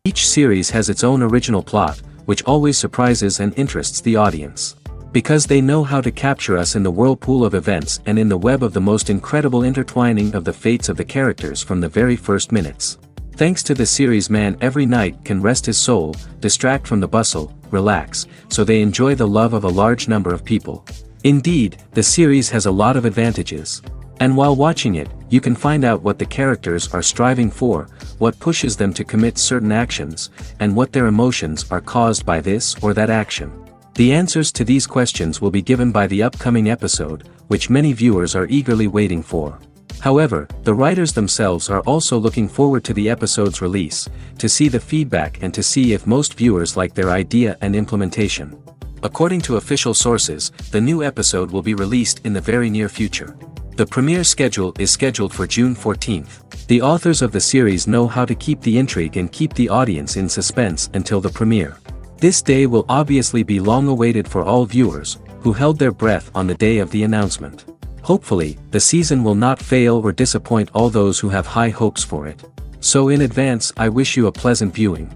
Each series has its own original plot, which always surprises and interests the audience. Because they know how to capture us in the whirlpool of events and in the web of the most incredible intertwining of the fates of the characters from the very first minutes. Thanks to the series, man every night can rest his soul, distract from the bustle, relax, so they enjoy the love of a large number of people. Indeed, the series has a lot of advantages. And while watching it, you can find out what the characters are striving for, what pushes them to commit certain actions, and what their emotions are caused by this or that action. The answers to these questions will be given by the upcoming episode, which many viewers are eagerly waiting for. However, the writers themselves are also looking forward to the episode's release, to see the feedback and to see if most viewers like their idea and implementation. According to official sources, the new episode will be released in the very near future. The premiere schedule is scheduled for June 14th. The authors of the series know how to keep the intrigue and keep the audience in suspense until the premiere. This day will obviously be long awaited for all viewers, who held their breath on the day of the announcement. Hopefully, the season will not fail or disappoint all those who have high hopes for it. So in advance, I wish you a pleasant viewing.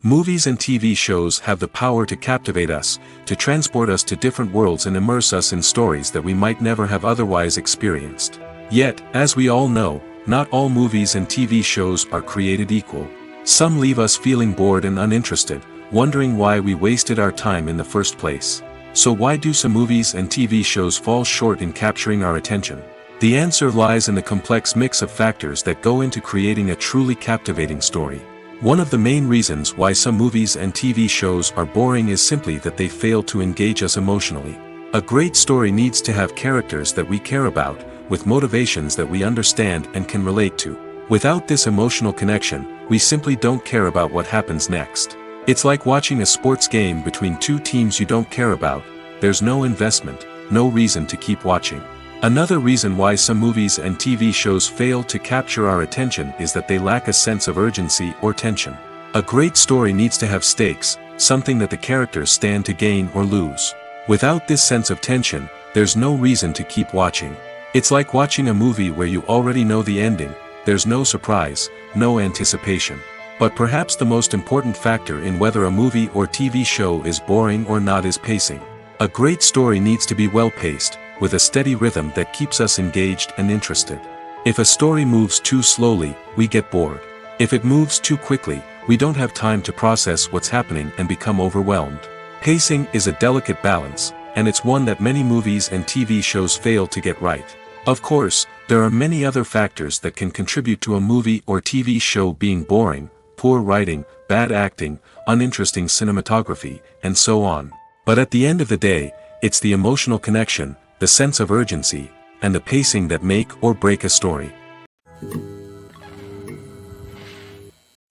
Movies and TV shows have the power to captivate us, to transport us to different worlds and immerse us in stories that we might never have otherwise experienced. Yet, as we all know, not all movies and TV shows are created equal. Some leave us feeling bored and uninterested, wondering why we wasted our time in the first place. So why do some movies and TV shows fall short in capturing our attention? The answer lies in the complex mix of factors that go into creating a truly captivating story. One of the main reasons why some movies and TV shows are boring is simply that they fail to engage us emotionally. A great story needs to have characters that we care about, with motivations that we understand and can relate to. Without this emotional connection, we simply don't care about what happens next. It's like watching a sports game between two teams you don't care about. There's no investment, no reason to keep watching. Another reason why some movies and TV shows fail to capture our attention is that they lack a sense of urgency or tension. A great story needs to have stakes, something that the characters stand to gain or lose. Without this sense of tension, there's no reason to keep watching. It's like watching a movie where you already know the ending, there's no surprise, no anticipation. But perhaps the most important factor in whether a movie or TV show is boring or not is pacing. A great story needs to be well-paced, with a steady rhythm that keeps us engaged and interested. If a story moves too slowly, we get bored. If it moves too quickly, we don't have time to process what's happening and become overwhelmed. Pacing is a delicate balance, and it's one that many movies and TV shows fail to get right. Of course, there are many other factors that can contribute to a movie or TV show being boring: poor writing, bad acting, uninteresting cinematography, and so on. But at the end of the day, it's the emotional connection, the sense of urgency, and the pacing that make or break a story.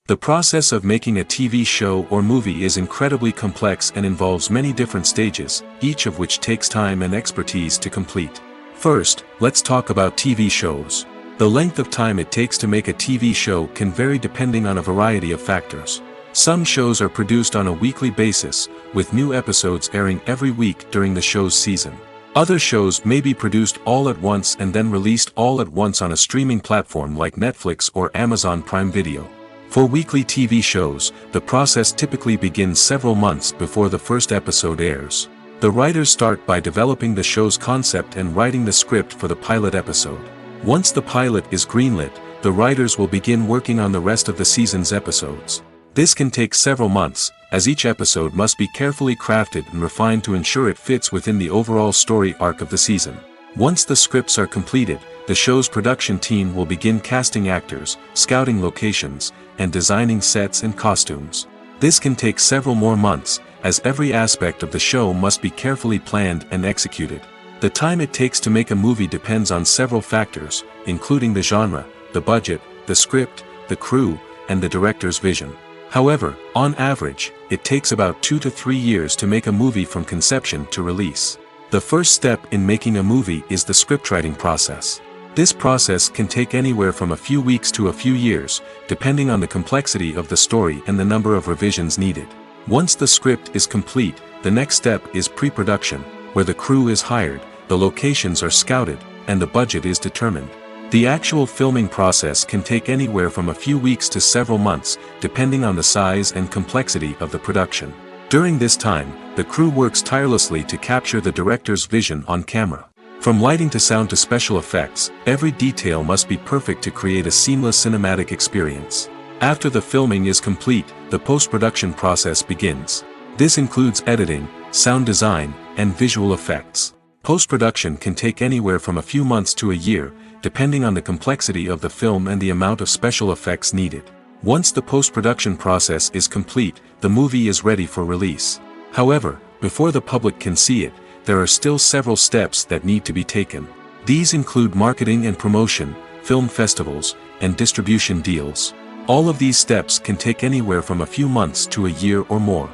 The process of making a TV show or movie is incredibly complex and involves many different stages, each of which takes time and expertise to complete. First, let's talk about TV shows. The length of time it takes to make a TV show can vary depending on a variety of factors. Some shows are produced on a weekly basis, with new episodes airing every week during the show's season. Other shows may be produced all at once and then released all at once on a streaming platform like Netflix or Amazon Prime Video. For weekly TV shows, the process typically begins several months before the first episode airs. The writers start by developing the show's concept and writing the script for the pilot episode. Once the pilot is greenlit, the writers will begin working on the rest of the season's episodes. This can take several months, as each episode must be carefully crafted and refined to ensure it fits within the overall story arc of the season. Once the scripts are completed, the show's production team will begin casting actors, scouting locations, and designing sets and costumes. This can take several more months, as every aspect of the show must be carefully planned and executed. The time it takes to make a movie depends on several factors, including the genre, the budget, the script, the crew, and the director's vision. However, on average, it takes about 2 to 3 years to make a movie from conception to release. The first step in making a movie is the scriptwriting process. This process can take anywhere from a few weeks to a few years, depending on the complexity of the story and the number of revisions needed. Once the script is complete, the next step is pre-production, where the crew is hired, the locations are scouted, and the budget is determined. The actual filming process can take anywhere from a few weeks to several months, depending on the size and complexity of the production. During this time, the crew works tirelessly to capture the director's vision on camera. From lighting to sound to special effects, every detail must be perfect to create a seamless cinematic experience. After the filming is complete, the post-production process begins. This includes editing, sound design, and visual effects. Post-production can take anywhere from a few months to a year, depending on the complexity of the film and the amount of special effects needed. Once the post-production process is complete, the movie is ready for release. However, before the public can see it, there are still several steps that need to be taken. These include marketing and promotion, film festivals, and distribution deals. All of these steps can take anywhere from a few months to a year or more.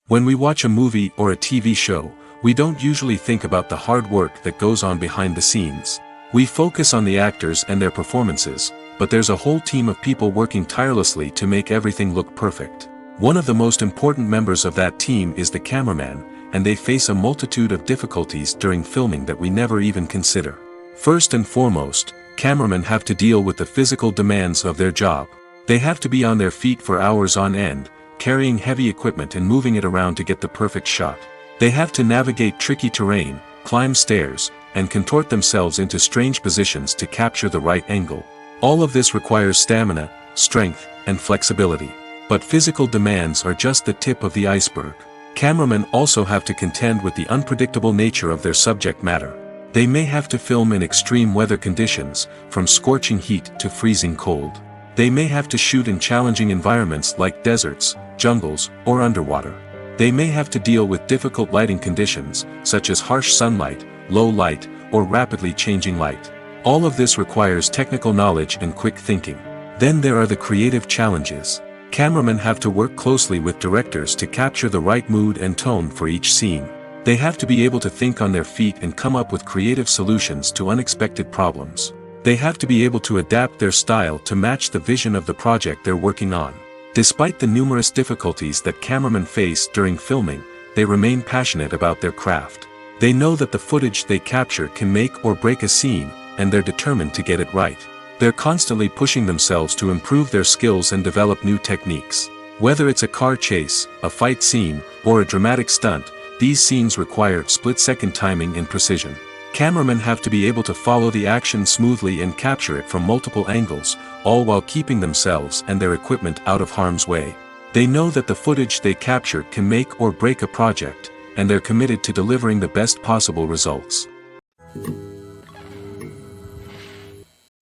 When we watch a movie or a TV show, we don't usually think about the hard work that goes on behind the scenes. We focus on the actors and their performances, but there's a whole team of people working tirelessly to make everything look perfect. One of the most important members of that team is the cameraman, and they face a multitude of difficulties during filming that we never even consider. First and foremost, cameramen have to deal with the physical demands of their job. They have to be on their feet for hours on end, carrying heavy equipment and moving it around to get the perfect shot. They have to navigate tricky terrain, climb stairs, and contort themselves into strange positions to capture the right angle. All of this requires stamina, strength, and flexibility. But physical demands are just the tip of the iceberg. Cameramen also have to contend with the unpredictable nature of their subject matter. They may have to film in extreme weather conditions, from scorching heat to freezing cold. They may have to shoot in challenging environments like deserts, jungles, or underwater. They may have to deal with difficult lighting conditions, such as harsh sunlight, low light, or rapidly changing light. All of this requires technical knowledge and quick thinking. Then there are the creative challenges. Cameramen have to work closely with directors to capture the right mood and tone for each scene. They have to be able to think on their feet and come up with creative solutions to unexpected problems. They have to be able to adapt their style to match the vision of the project they're working on. Despite the numerous difficulties that cameramen face during filming, they remain passionate about their craft. They know that the footage they capture can make or break a scene, and they're determined to get it right. They're constantly pushing themselves to improve their skills and develop new techniques. Whether it's a car chase, a fight scene, or a dramatic stunt, these scenes require split-second timing and precision. Cameramen have to be able to follow the action smoothly and capture it from multiple angles, all while keeping themselves and their equipment out of harm's way. They know that the footage they capture can make or break a project, and they're committed to delivering the best possible results.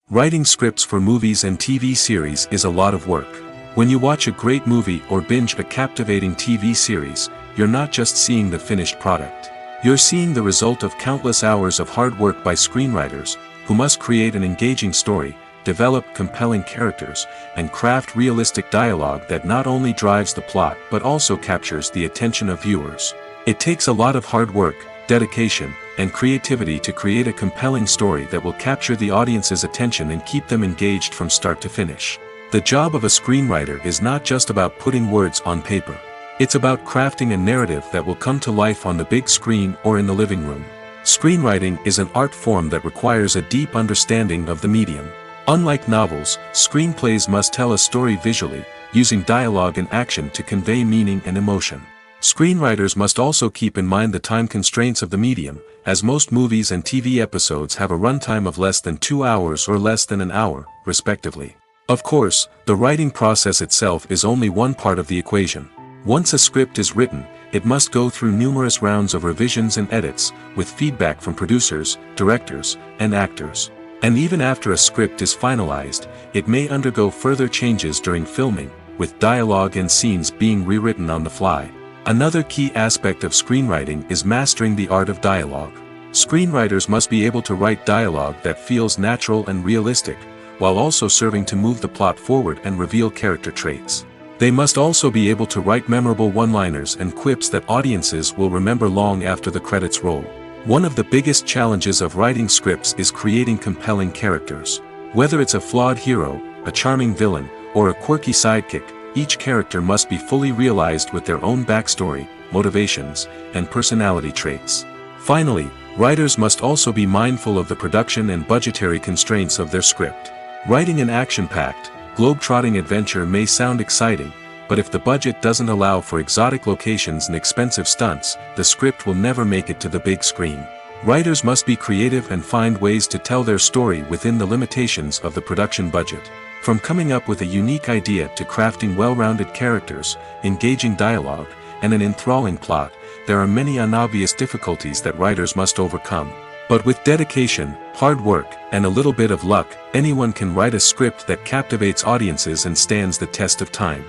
Writing scripts for movies and TV series is a lot of work. When you watch a great movie or binge a captivating TV series, you're not just seeing the finished product. You're seeing the result of countless hours of hard work by screenwriters, who must create an engaging story, develop compelling characters, and craft realistic dialogue that not only drives the plot but also captures the attention of viewers. It takes a lot of hard work, dedication, and creativity to create a compelling story that will capture the audience's attention and keep them engaged from start to finish. The job of a screenwriter is not just about putting words on paper. It's about crafting a narrative that will come to life on the big screen or in the living room. Screenwriting is an art form that requires a deep understanding of the medium. Unlike novels, screenplays must tell a story visually, using dialogue and action to convey meaning and emotion. Screenwriters must also keep in mind the time constraints of the medium, as most movies and TV episodes have a runtime of less than 2 hours or less than an hour, respectively. Of course, the writing process itself is only one part of the equation. Once a script is written, it must go through numerous rounds of revisions and edits, with feedback from producers, directors, and actors. And even after a script is finalized, it may undergo further changes during filming, with dialogue and scenes being rewritten on the fly. Another key aspect of screenwriting is mastering the art of dialogue. Screenwriters must be able to write dialogue that feels natural and realistic, while also serving to move the plot forward and reveal character traits. They must also be able to write memorable one-liners and quips that audiences will remember long after the credits roll. One of the biggest challenges of writing scripts is creating compelling characters. Whether it's a flawed hero, a charming villain, or a quirky sidekick, each character must be fully realized with their own backstory, motivations, and personality traits. Finally, writers must also be mindful of the production and budgetary constraints of their script. Writing an action-packed, globe-trotting adventure may sound exciting, but if the budget doesn't allow for exotic locations and expensive stunts, the script will never make it to the big screen. Writers must be creative and find ways to tell their story within the limitations of the production budget. From coming up with a unique idea to crafting well-rounded characters, engaging dialogue, and an enthralling plot, there are many unobvious difficulties that writers must overcome. But with dedication, hard work, and a little bit of luck, anyone can write a script that captivates audiences and stands the test of time.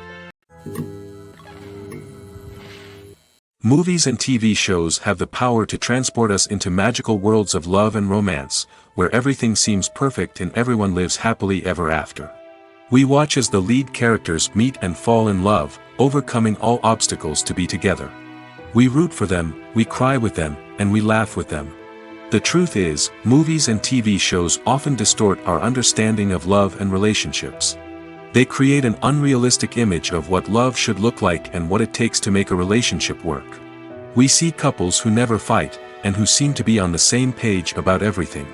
Movies and TV shows have the power to transport us into magical worlds of love and romance, where everything seems perfect and everyone lives happily ever after. We watch as the lead characters meet and fall in love, overcoming all obstacles to be together. We root for them, we cry with them, and we laugh with them. The truth is, movies and TV shows often distort our understanding of love and relationships. They create an unrealistic image of what love should look like and what it takes to make a relationship work. We see couples who never fight, and who seem to be on the same page about everything.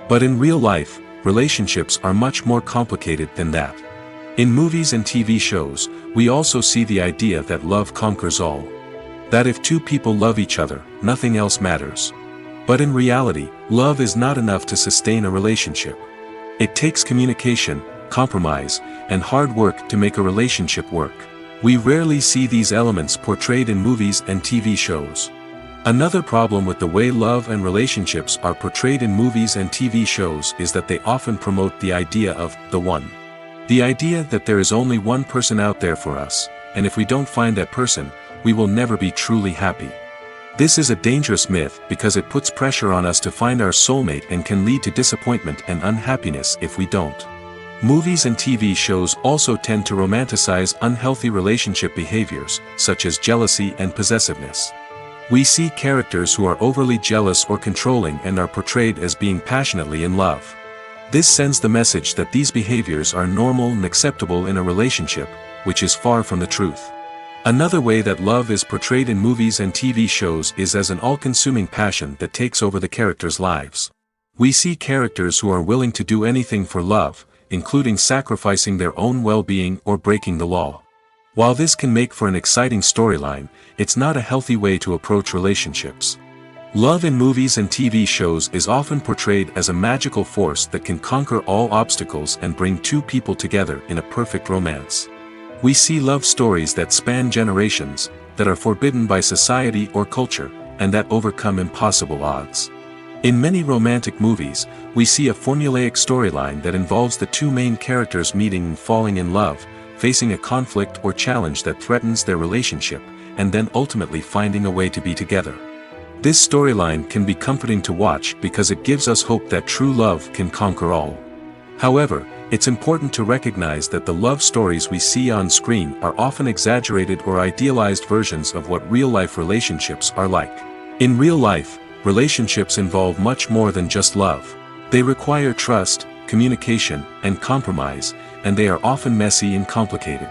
But in real life, relationships are much more complicated than that. In movies and TV shows, we also see the idea that love conquers all. That if two people love each other, nothing else matters. But in reality, love is not enough to sustain a relationship. It takes communication, compromise, and hard work to make a relationship work. We rarely see these elements portrayed in movies and TV shows. Another problem with the way love and relationships are portrayed in movies and TV shows is that they often promote the idea of the one. The idea that there is only one person out there for us, and if we don't find that person, we will never be truly happy. This is a dangerous myth because it puts pressure on us to find our soulmate and can lead to disappointment and unhappiness if we don't. Movies and TV shows also tend to romanticize unhealthy relationship behaviors, such as jealousy and possessiveness. We see characters who are overly jealous or controlling and are portrayed as being passionately in love. This sends the message that these behaviors are normal and acceptable in a relationship, which is far from the truth. Another way that love is portrayed in movies and TV shows is as an all-consuming passion that takes over the characters' lives. We see characters who are willing to do anything for love, including sacrificing their own well-being or breaking the law. While this can make for an exciting storyline, it's not a healthy way to approach relationships. Love in movies and TV shows is often portrayed as a magical force that can conquer all obstacles and bring two people together in a perfect romance. We see love stories that span generations, that are forbidden by society or culture, and that overcome impossible odds. In many romantic movies, we see a formulaic storyline that involves the two main characters meeting and falling in love, facing a conflict or challenge that threatens their relationship, and then ultimately finding a way to be together. This storyline can be comforting to watch because it gives us hope that true love can conquer all. However, it's important to recognize that the love stories we see on screen are often exaggerated or idealized versions of what real-life relationships are like. In real life, relationships involve much more than just love. They require trust, communication, and compromise, and they are often messy and complicated.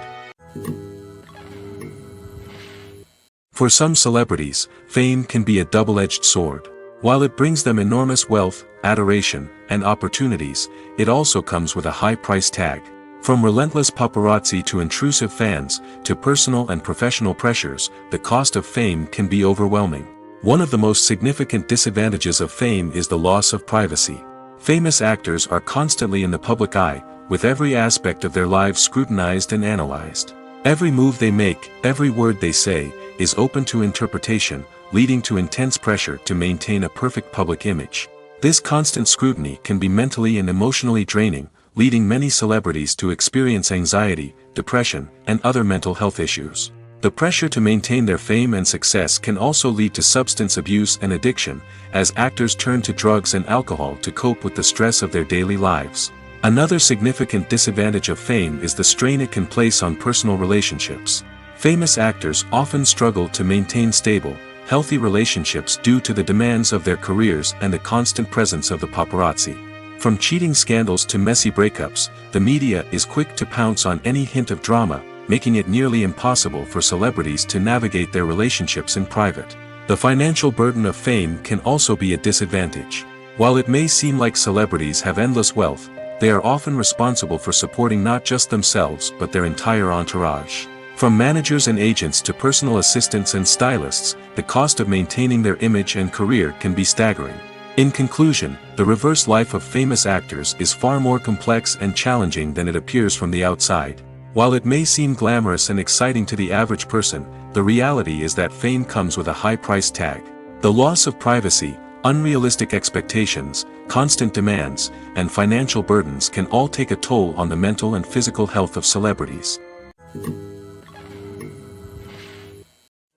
For some celebrities, fame can be a double-edged sword. While it brings them enormous wealth, adoration, and opportunities, it also comes with a high price tag. From relentless paparazzi to intrusive fans, to personal and professional pressures, the cost of fame can be overwhelming. One of the most significant disadvantages of fame is the loss of privacy. Famous actors are constantly in the public eye, with every aspect of their lives scrutinized and analyzed. Every move they make, every word they say, is open to interpretation, leading to intense pressure to maintain a perfect public image. This constant scrutiny can be mentally and emotionally draining, leading many celebrities to experience anxiety, depression, and other mental health issues. The pressure to maintain their fame and success can also lead to substance abuse and addiction, as actors turn to drugs and alcohol to cope with the stress of their daily lives. Another significant disadvantage of fame is the strain it can place on personal relationships. Famous actors often struggle to maintain stable, healthy relationships due to the demands of their careers and the constant presence of the paparazzi. From cheating scandals to messy breakups, the media is quick to pounce on any hint of drama, making it nearly impossible for celebrities to navigate their relationships in private. The financial burden of fame can also be a disadvantage. While it may seem like celebrities have endless wealth, they are often responsible for supporting not just themselves but their entire entourage. From managers and agents to personal assistants and stylists, the cost of maintaining their image and career can be staggering. In conclusion, the reverse life of famous actors is far more complex and challenging than it appears from the outside. While it may seem glamorous and exciting to the average person, the reality is that fame comes with a high price tag. The loss of privacy, unrealistic expectations, constant demands, and financial burdens can all take a toll on the mental and physical health of celebrities.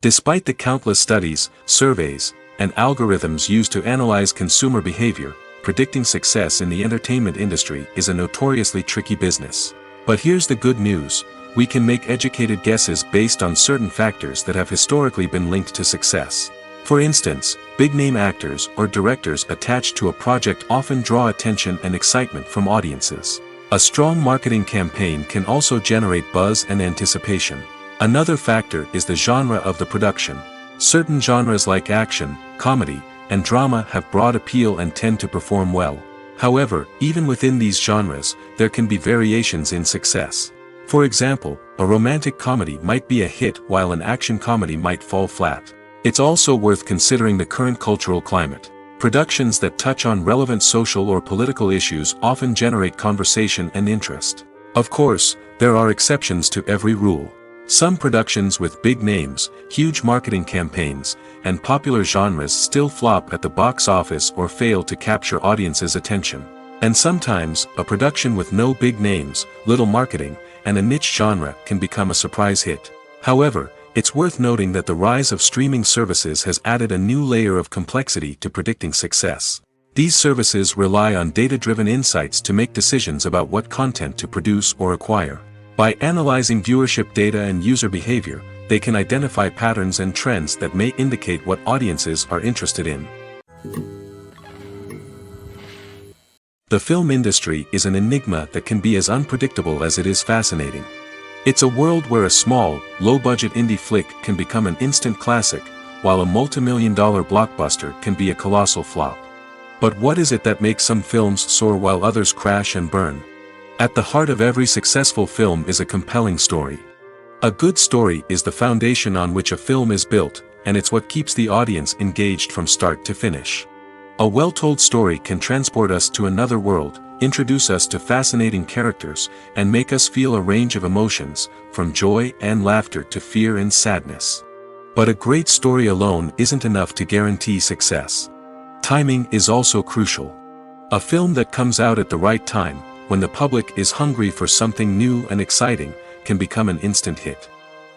Despite the countless studies, surveys, and algorithms used to analyze consumer behavior, predicting success in the entertainment industry is a notoriously tricky business. But here's the good news: we can make educated guesses based on certain factors that have historically been linked to success. For instance, big-name actors or directors attached to a project often draw attention and excitement from audiences. A strong marketing campaign can also generate buzz and anticipation. Another factor is the genre of the production. Certain genres like action, comedy, and drama have broad appeal and tend to perform well. However, even within these genres, there can be variations in success. For example, a romantic comedy might be a hit while an action comedy might fall flat. It's also worth considering the current cultural climate. Productions that touch on relevant social or political issues often generate conversation and interest. Of course, there are exceptions to every rule. Some productions with big names, huge marketing campaigns, and popular genres still flop at the box office or fail to capture audiences' attention. And sometimes, a production with no big names, little marketing, and a niche genre can become a surprise hit. However, it's worth noting that the rise of streaming services has added a new layer of complexity to predicting success. These services rely on data-driven insights to make decisions about what content to produce or acquire. By analyzing viewership data and user behavior, they can identify patterns and trends that may indicate what audiences are interested in. The film industry is an enigma that can be as unpredictable as it is fascinating. It's a world where a small, low-budget indie flick can become an instant classic, while a multi-million-dollar blockbuster can be a colossal flop. But what is it that makes some films soar while others crash and burn? At the heart of every successful film is a compelling story. A good story is the foundation on which a film is built, and it's what keeps the audience engaged from start to finish. A well-told story can transport us to another world, introduce us to fascinating characters, and make us feel a range of emotions, from joy and laughter to fear and sadness. But a great story alone isn't enough to guarantee success. Timing is also crucial. A film that comes out at the right time, when the public is hungry for something new and exciting, can become an instant hit.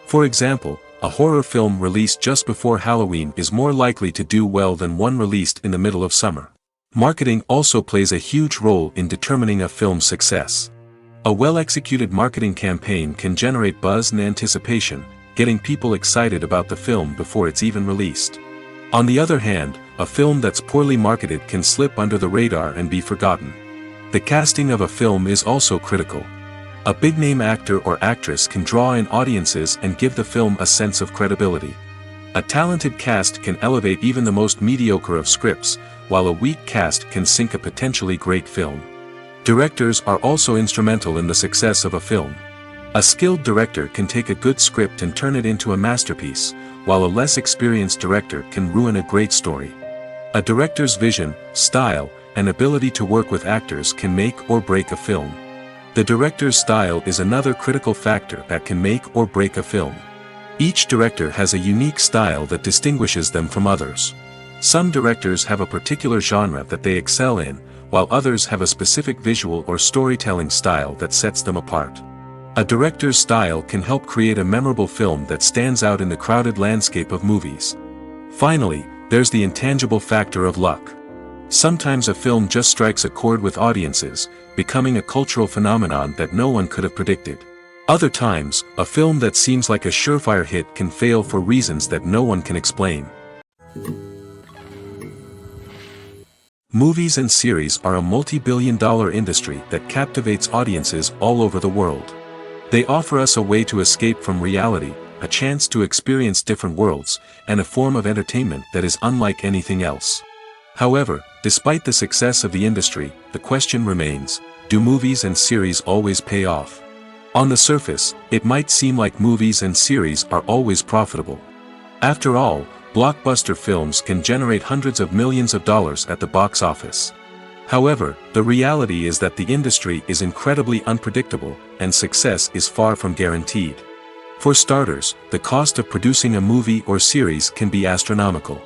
For example, a horror film released just before Halloween is more likely to do well than one released in the middle of summer. Marketing also plays a huge role in determining a film's success. A well-executed marketing campaign can generate buzz and anticipation, getting people excited about the film before it's even released. On the other hand, a film that's poorly marketed can slip under the radar and be forgotten. The casting of a film is also critical. A big-name actor or actress can draw in audiences and give the film a sense of credibility. A talented cast can elevate even the most mediocre of scripts, while a weak cast can sink a potentially great film. Directors are also instrumental in the success of a film. A skilled director can take a good script and turn it into a masterpiece, while a less experienced director can ruin a great story. A director's vision, style, and ability to work with actors can make or break a film. The director's style is another critical factor that can make or break a film. Each director has a unique style that distinguishes them from others. Some directors have a particular genre that they excel in, while others have a specific visual or storytelling style that sets them apart. A director's style can help create a memorable film that stands out in the crowded landscape of movies. Finally, there's the intangible factor of luck. Sometimes a film just strikes a chord with audiences, becoming a cultural phenomenon that no one could have predicted. Other times, a film that seems like a surefire hit can fail for reasons that no one can explain. Movies and series are a multi-billion-dollar industry that captivates audiences all over the world. They offer us a way to escape from reality, a chance to experience different worlds, and a form of entertainment that is unlike anything else. However, despite the success of the industry, the question remains, do movies and series always pay off? On the surface, it might seem like movies and series are always profitable. After all, blockbuster films can generate hundreds of millions of dollars at the box office. However, the reality is that the industry is incredibly unpredictable, and success is far from guaranteed. For starters, the cost of producing a movie or series can be astronomical.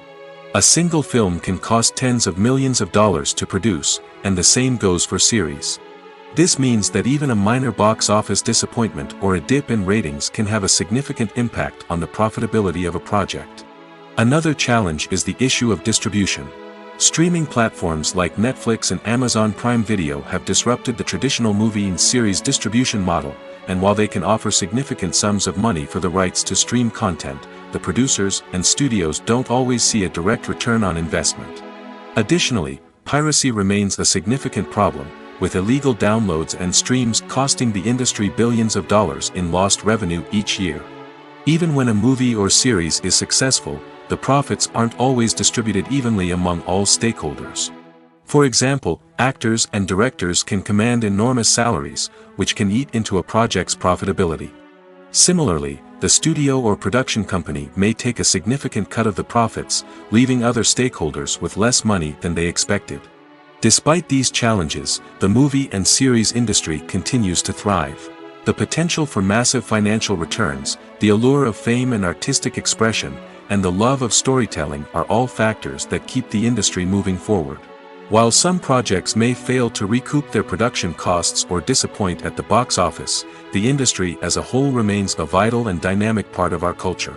A single film can cost tens of millions of dollars to produce, and the same goes for series. This means that even a minor box office disappointment or a dip in ratings can have a significant impact on the profitability of a project. Another challenge is the issue of distribution. Streaming platforms like Netflix and Amazon Prime Video have disrupted the traditional movie and series distribution model, and while they can offer significant sums of money for the rights to stream content, the producers and studios don't always see a direct return on investment. Additionally, piracy remains a significant problem, with illegal downloads and streams costing the industry billions of dollars in lost revenue each year. Even when a movie or series is successful, the profits aren't always distributed evenly among all stakeholders. For example, actors and directors can command enormous salaries, which can eat into a project's profitability. Similarly, the studio or production company may take a significant cut of the profits, leaving other stakeholders with less money than they expected. Despite these challenges, the movie and series industry continues to thrive. The potential for massive financial returns, the allure of fame and artistic expression, and the love of storytelling are all factors that keep the industry moving forward. While some projects may fail to recoup their production costs or disappoint at the box office, the industry as a whole remains a vital and dynamic part of our culture.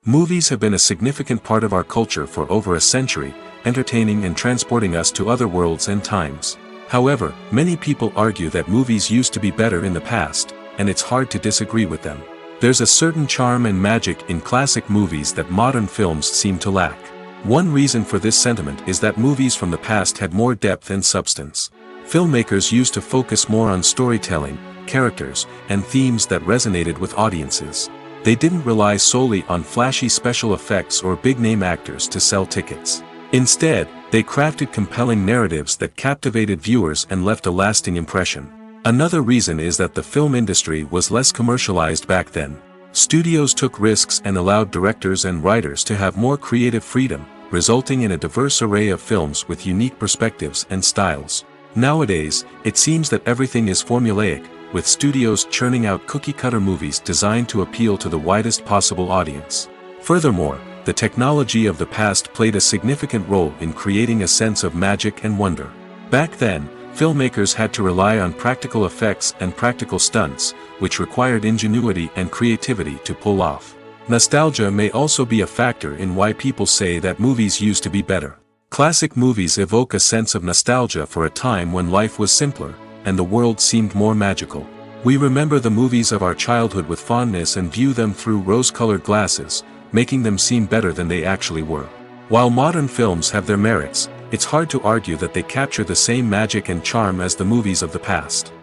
Movies have been a significant part of our culture for over a century, entertaining and transporting us to other worlds and times. However, many people argue that movies used to be better in the past, and it's hard to disagree with them. There's a certain charm and magic in classic movies that modern films seem to lack. One reason for this sentiment is that movies from the past had more depth and substance. Filmmakers used to focus more on storytelling, characters, and themes that resonated with audiences. They didn't rely solely on flashy special effects or big-name actors to sell tickets. Instead, they crafted compelling narratives that captivated viewers and left a lasting impression. Another reason is that the film industry was less commercialized back then. Studios took risks and allowed directors and writers to have more creative freedom, resulting in a diverse array of films with unique perspectives and styles. Nowadays, it seems that everything is formulaic, with studios churning out cookie-cutter movies designed to appeal to the widest possible audience. Furthermore, the technology of the past played a significant role in creating a sense of magic and wonder. Back then, filmmakers had to rely on practical effects and practical stunts, which required ingenuity and creativity to pull off. Nostalgia may also be a factor in why people say that movies used to be better. Classic movies evoke a sense of nostalgia for a time when life was simpler, and the world seemed more magical. We remember the movies of our childhood with fondness and view them through rose-colored glasses, making them seem better than they actually were. While modern films have their merits, it's hard to argue that they capture the same magic and charm as the movies of the past.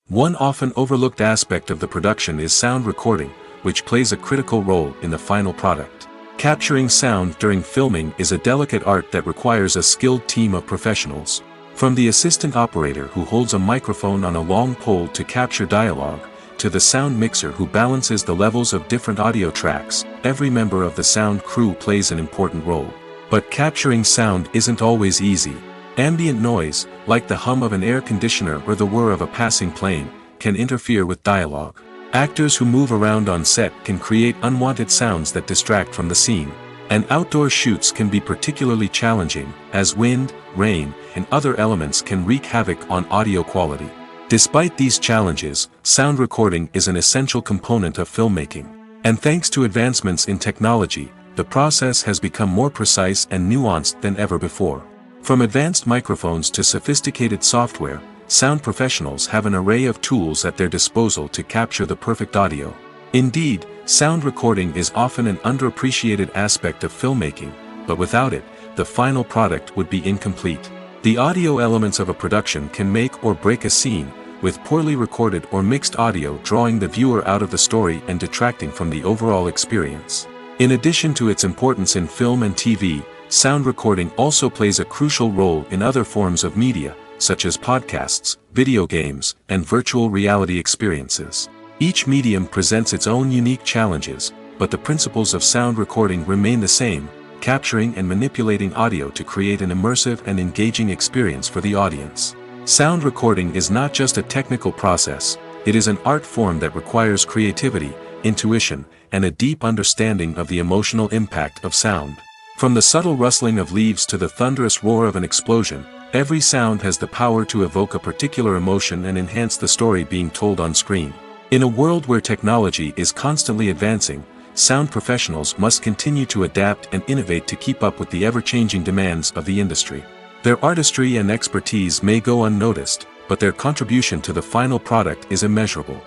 One often overlooked aspect of the production is sound recording, which plays a critical role in the final product. Capturing sound during filming is a delicate art that requires a skilled team of professionals. From the assistant operator who holds a microphone on a long pole to capture dialogue, to the sound mixer who balances the levels of different audio tracks, every member of the sound crew plays an important role. But capturing sound isn't always easy. Ambient noise, like the hum of an air conditioner or the whir of a passing plane, can interfere with dialogue. Actors who move around on set can create unwanted sounds that distract from the scene. And outdoor shoots can be particularly challenging, as wind, rain, and other elements can wreak havoc on audio quality. Despite these challenges, sound recording is an essential component of filmmaking. And thanks to advancements in technology, the process has become more precise and nuanced than ever before. From advanced microphones to sophisticated software, sound professionals have an array of tools at their disposal to capture the perfect audio. Indeed, sound recording is often an underappreciated aspect of filmmaking, but without it, the final product would be incomplete. The audio elements of a production can make or break a scene, with poorly recorded or mixed audio drawing the viewer out of the story and detracting from the overall experience. In addition to its importance in film and TV, sound recording also plays a crucial role in other forms of media, such as podcasts, video games, and virtual reality experiences. Each medium presents its own unique challenges, but the principles of sound recording remain the same: capturing and manipulating audio to create an immersive and engaging experience for the audience. Sound recording is not just a technical process, it is an art form that requires creativity, intuition, and a deep understanding of the emotional impact of sound. From the subtle rustling of leaves to the thunderous roar of an explosion, every sound has the power to evoke a particular emotion and enhance the story being told on screen. In a world where technology is constantly advancing, sound professionals must continue to adapt and innovate to keep up with the ever-changing demands of the industry. Their artistry and expertise may go unnoticed, but their contribution to the final product is immeasurable.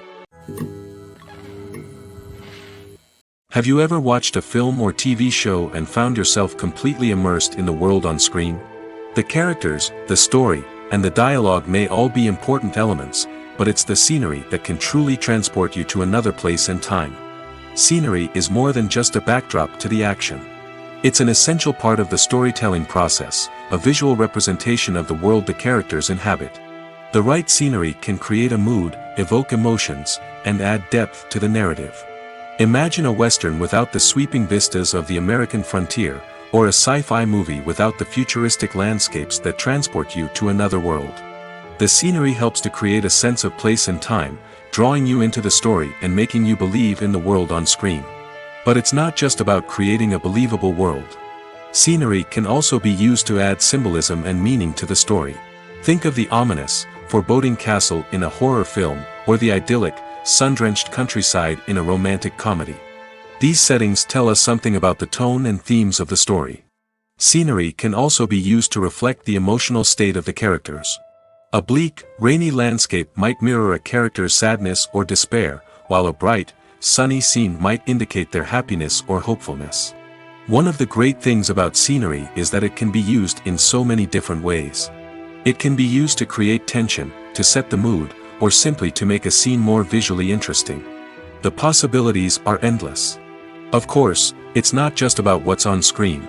Have you ever watched a film or TV show and found yourself completely immersed in the world on screen? The characters, the story, and the dialogue may all be important elements, but it's the scenery that can truly transport you to another place and time. Scenery is more than just a backdrop to the action. It's an essential part of the storytelling process, a visual representation of the world the characters inhabit. The right scenery can create a mood, evoke emotions, and add depth to the narrative. Imagine a Western without the sweeping vistas of the American frontier, or a sci-fi movie without the futuristic landscapes that transport you to another world. The scenery helps to create a sense of place and time, drawing you into the story and making you believe in the world on screen. But it's not just about creating a believable world. Scenery can also be used to add symbolism and meaning to the story. Think of the ominous, foreboding castle in a horror film, or the idyllic, sun-drenched countryside in a romantic comedy. These settings tell us something about the tone and themes of the story. Scenery can also be used to reflect the emotional state of the characters. A bleak, rainy landscape might mirror a character's sadness or despair, while a bright, sunny scene might indicate their happiness or hopefulness. One of the great things about scenery is that it can be used in so many different ways. It can be used to create tension, to set the mood, or simply to make a scene more visually interesting. The possibilities are endless. Of course, it's not just about what's on screen.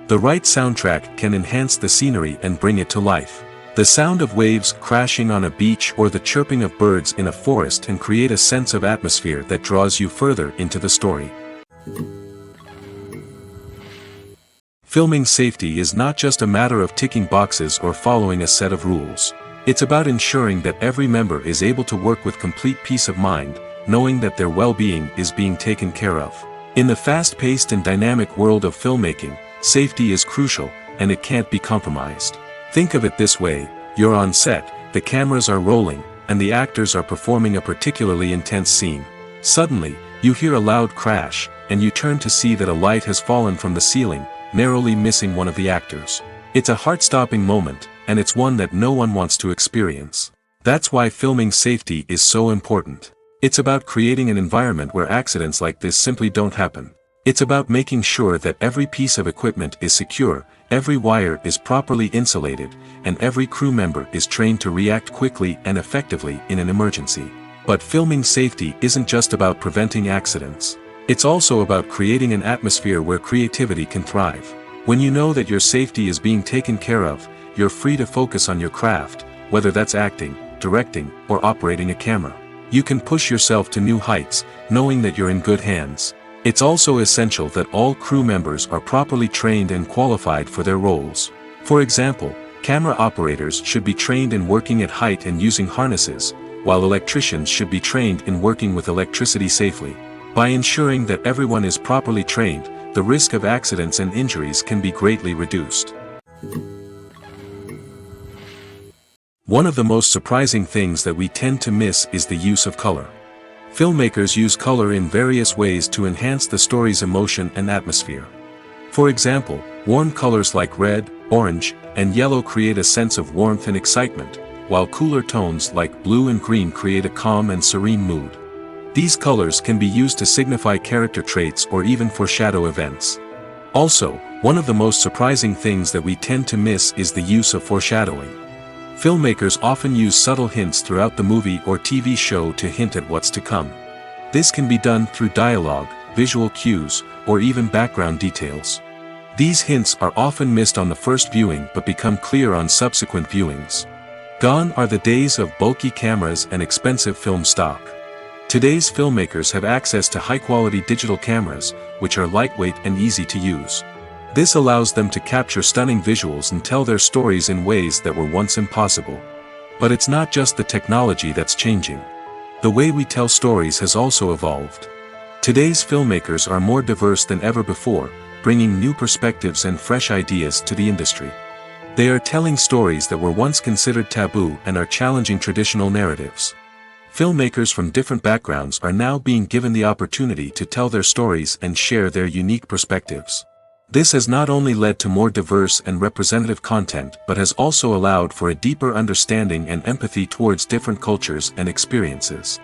The right soundtrack can enhance the scenery and bring it to life. The sound of waves crashing on a beach or the chirping of birds in a forest can create a sense of atmosphere that draws you further into the story. Filming safety is not just a matter of ticking boxes or following a set of rules. It's about ensuring that every member is able to work with complete peace of mind, knowing that their well-being is being taken care of. In the fast-paced and dynamic world of filmmaking, safety is crucial, and it can't be compromised. Think of it this way: you're on set, the cameras are rolling, and the actors are performing a particularly intense scene. Suddenly, you hear a loud crash, and you turn to see that a light has fallen from the ceiling, narrowly missing one of the actors. It's a heart-stopping moment, and it's one that no one wants to experience. That's why filming safety is so important. It's about creating an environment where accidents like this simply don't happen. It's about making sure that every piece of equipment is secure, every wire is properly insulated, and every crew member is trained to react quickly and effectively in an emergency. But filming safety isn't just about preventing accidents. It's also about creating an atmosphere where creativity can thrive. When you know that your safety is being taken care of, you're free to focus on your craft, whether that's acting, directing, or operating a camera. You can push yourself to new heights, knowing that you're in good hands. It's also essential that all crew members are properly trained and qualified for their roles. For example, camera operators should be trained in working at height and using harnesses, while electricians should be trained in working with electricity safely. By ensuring that everyone is properly trained, the risk of accidents and injuries can be greatly reduced. One of the most surprising things that we tend to miss is the use of color. Filmmakers use color in various ways to enhance the story's emotion and atmosphere. For example, warm colors like red, orange, and yellow create a sense of warmth and excitement, while cooler tones like blue and green create a calm and serene mood. These colors can be used to signify character traits or even foreshadow events. Also, one of the most surprising things that we tend to miss is the use of foreshadowing. Filmmakers often use subtle hints throughout the movie or TV show to hint at what's to come. This can be done through dialogue, visual cues, or even background details. These hints are often missed on the first viewing but become clear on subsequent viewings. Gone are the days of bulky cameras and expensive film stock. Today's filmmakers have access to high-quality digital cameras, which are lightweight and easy to use. This allows them to capture stunning visuals and tell their stories in ways that were once impossible. But it's not just the technology that's changing. The way we tell stories has also evolved. Today's filmmakers are more diverse than ever before, bringing new perspectives and fresh ideas to the industry. They are telling stories that were once considered taboo and are challenging traditional narratives. Filmmakers from different backgrounds are now being given the opportunity to tell their stories and share their unique perspectives. This has not only led to more diverse and representative content but has also allowed for a deeper understanding and empathy towards different cultures and experiences.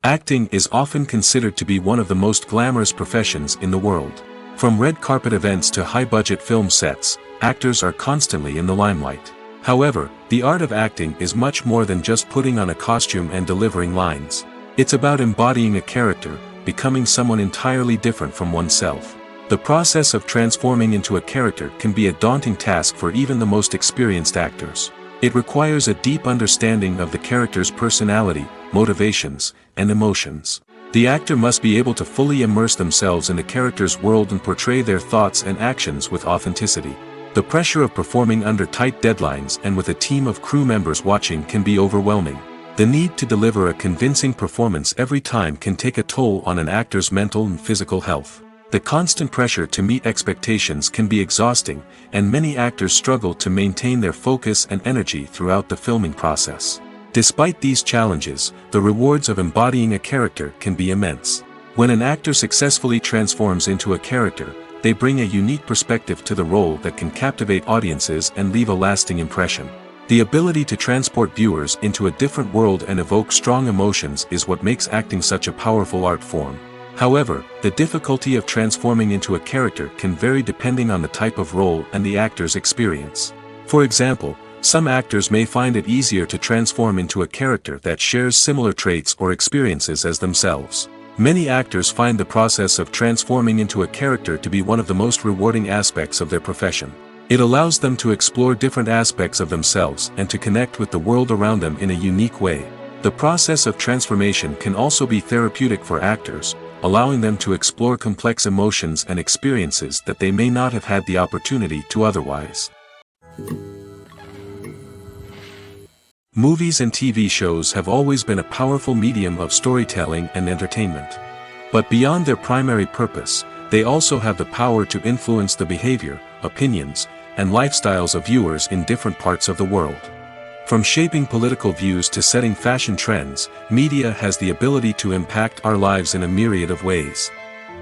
Acting is often considered to be one of the most glamorous professions in the world. From red carpet events to high-budget film sets, actors are constantly in the limelight. However, the art of acting is much more than just putting on a costume and delivering lines. It's about embodying a character, becoming someone entirely different from oneself. The process of transforming into a character can be a daunting task for even the most experienced actors. It requires a deep understanding of the character's personality, motivations, and emotions. The actor must be able to fully immerse themselves in the character's world and portray their thoughts and actions with authenticity. The pressure of performing under tight deadlines and with a team of crew members watching can be overwhelming. The need to deliver a convincing performance every time can take a toll on an actor's mental and physical health. The constant pressure to meet expectations can be exhausting, and many actors struggle to maintain their focus and energy throughout the filming process. Despite these challenges, the rewards of embodying a character can be immense. When an actor successfully transforms into a character, they bring a unique perspective to the role that can captivate audiences and leave a lasting impression. The ability to transport viewers into a different world and evoke strong emotions is what makes acting such a powerful art form. However, the difficulty of transforming into a character can vary depending on the type of role and the actor's experience. For example, some actors may find it easier to transform into a character that shares similar traits or experiences as themselves. Many actors find the process of transforming into a character to be one of the most rewarding aspects of their profession. It allows them to explore different aspects of themselves and to connect with the world around them in a unique way. The process of transformation can also be therapeutic for actors, allowing them to explore complex emotions and experiences that they may not have had the opportunity to otherwise. Movies and TV shows have always been a powerful medium of storytelling and entertainment. But beyond their primary purpose, they also have the power to influence the behavior, opinions, and lifestyles of viewers in different parts of the world. From shaping political views to setting fashion trends, media has the ability to impact our lives in a myriad of ways.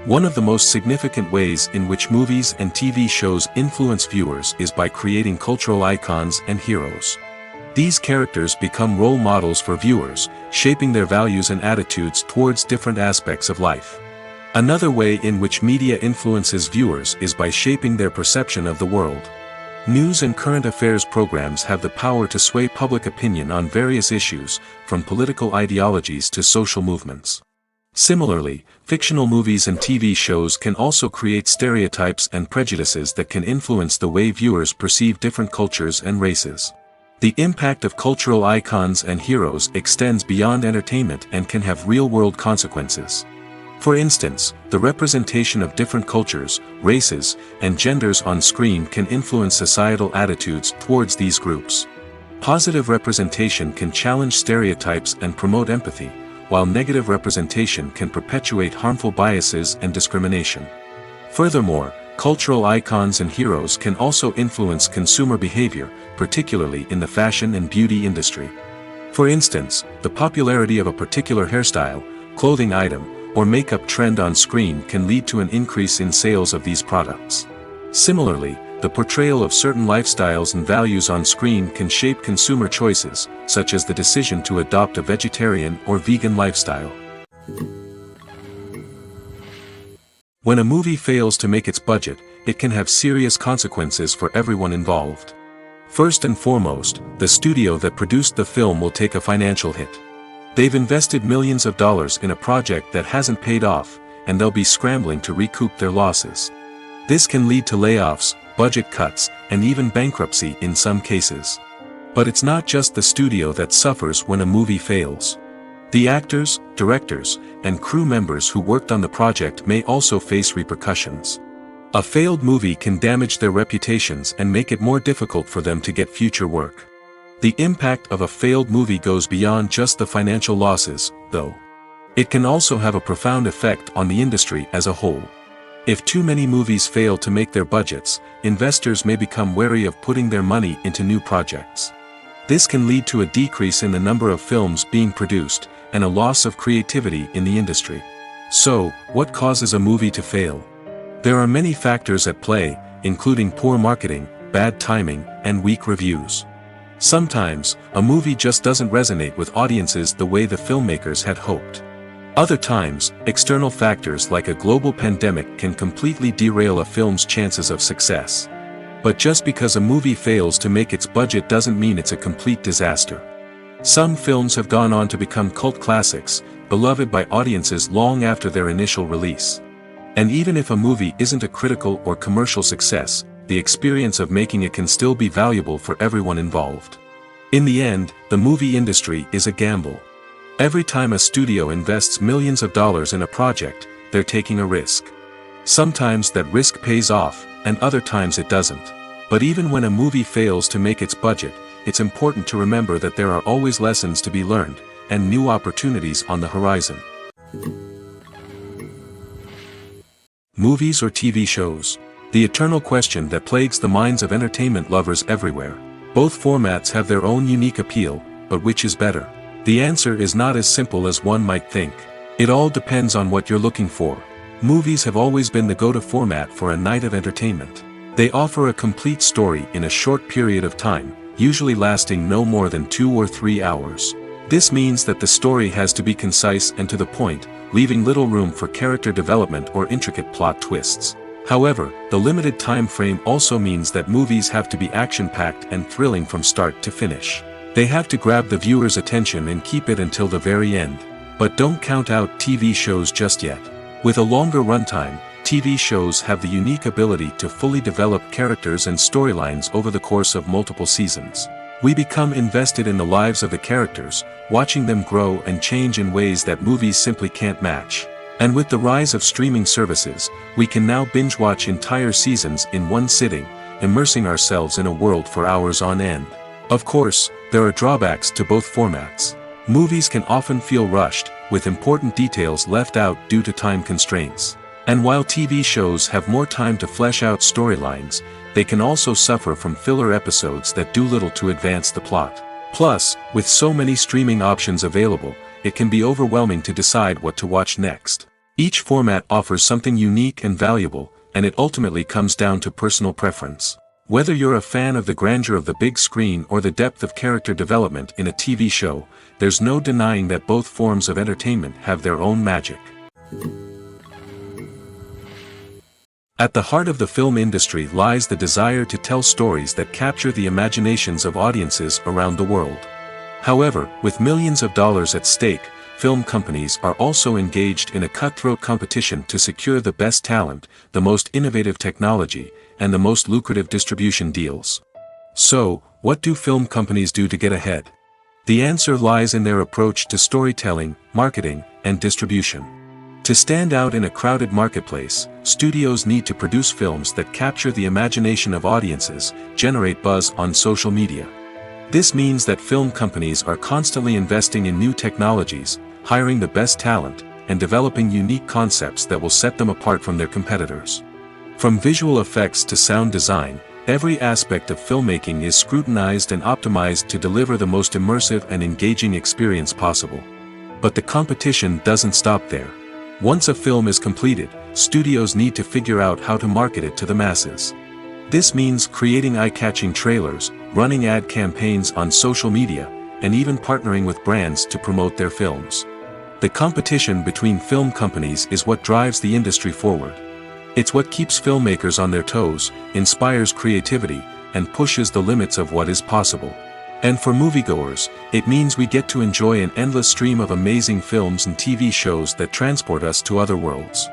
One of the most significant ways in which movies and TV shows influence viewers is by creating cultural icons and heroes. These characters become role models for viewers, shaping their values and attitudes towards different aspects of life. Another way in which media influences viewers is by shaping their perception of the world. News and current affairs programs have the power to sway public opinion on various issues, from political ideologies to social movements. Similarly, fictional movies and TV shows can also create stereotypes and prejudices that can influence the way viewers perceive different cultures and races. The impact of cultural icons and heroes extends beyond entertainment and can have real-world consequences. For instance, the representation of different cultures, races, and genders on screen can influence societal attitudes towards these groups. Positive representation can challenge stereotypes and promote empathy, while negative representation can perpetuate harmful biases and discrimination. Furthermore, cultural icons and heroes can also influence consumer behavior, particularly in the fashion and beauty industry. For instance, the popularity of a particular hairstyle, clothing item, or makeup trend on screen can lead to an increase in sales of these products. Similarly, the portrayal of certain lifestyles and values on screen can shape consumer choices, such as the decision to adopt a vegetarian or vegan lifestyle. When a movie fails to make its budget, it can have serious consequences for everyone involved. First and foremost, the studio that produced the film will take a financial hit. They've invested millions of dollars in a project that hasn't paid off, and they'll be scrambling to recoup their losses. This can lead to layoffs, budget cuts, and even bankruptcy in some cases. But it's not just the studio that suffers when a movie fails. The actors, directors, and crew members who worked on the project may also face repercussions. A failed movie can damage their reputations and make it more difficult for them to get future work. The impact of a failed movie goes beyond just the financial losses, though. It can also have a profound effect on the industry as a whole. If too many movies fail to make their budgets, investors may become wary of putting their money into new projects. This can lead to a decrease in the number of films being produced, and a loss of creativity in the industry. So, what causes a movie to fail? There are many factors at play, including poor marketing, bad timing, and weak reviews. Sometimes, a movie just doesn't resonate with audiences the way the filmmakers had hoped. Other times, external factors like a global pandemic can completely derail a film's chances of success. But just because a movie fails to make its budget doesn't mean it's a complete disaster. Some films have gone on to become cult classics, beloved by audiences long after their initial release. And even if a movie isn't a critical or commercial success, the experience of making it can still be valuable for everyone involved. In the end, the movie industry is a gamble. Every time a studio invests millions of dollars in a project, they're taking a risk. Sometimes that risk pays off, and other times it doesn't. But even when a movie fails to make its budget, it's important to remember that there are always lessons to be learned, and new opportunities on the horizon. Movies or TV shows? The eternal question that plagues the minds of entertainment lovers everywhere. Both formats have their own unique appeal, but which is better? The answer is not as simple as one might think. It all depends on what you're looking for. Movies have always been the go-to format for a night of entertainment. They offer a complete story in a short period of time, usually lasting no more than 2 or 3 hours. This means that the story has to be concise and to the point, leaving little room for character development or intricate plot twists. However, the limited time frame also means that movies have to be action-packed and thrilling from start to finish. They have to grab the viewer's attention and keep it until the very end. But don't count out TV shows just yet. With a longer runtime, TV shows have the unique ability to fully develop characters and storylines over the course of multiple seasons. We become invested in the lives of the characters, watching them grow and change in ways that movies simply can't match. And with the rise of streaming services, we can now binge-watch entire seasons in one sitting, immersing ourselves in a world for hours on end. Of course, there are drawbacks to both formats. Movies can often feel rushed, with important details left out due to time constraints. And while TV shows have more time to flesh out storylines, they can also suffer from filler episodes that do little to advance the plot. Plus, with so many streaming options available, it can be overwhelming to decide what to watch next. Each format offers something unique and valuable, and it ultimately comes down to personal preference. Whether you're a fan of the grandeur of the big screen or the depth of character development in a TV show, there's no denying that both forms of entertainment have their own magic. At the heart of the film industry lies the desire to tell stories that capture the imaginations of audiences around the world. However, with millions of dollars at stake, film companies are also engaged in a cutthroat competition to secure the best talent, the most innovative technology, and the most lucrative distribution deals. So, what do film companies do to get ahead? The answer lies in their approach to storytelling, marketing, and distribution. To stand out in a crowded marketplace, studios need to produce films that capture the imagination of audiences, generate buzz on social media. This means that film companies are constantly investing in new technologies, hiring the best talent, and developing unique concepts that will set them apart from their competitors. From visual effects to sound design, every aspect of filmmaking is scrutinized and optimized to deliver the most immersive and engaging experience possible. But the competition doesn't stop there. Once a film is completed, studios need to figure out how to market it to the masses. This means creating eye-catching trailers, running ad campaigns on social media, and even partnering with brands to promote their films. The competition between film companies is what drives the industry forward. It's what keeps filmmakers on their toes, inspires creativity, and pushes the limits of what is possible. And for moviegoers, it means we get to enjoy an endless stream of amazing films and TV shows that transport us to other worlds.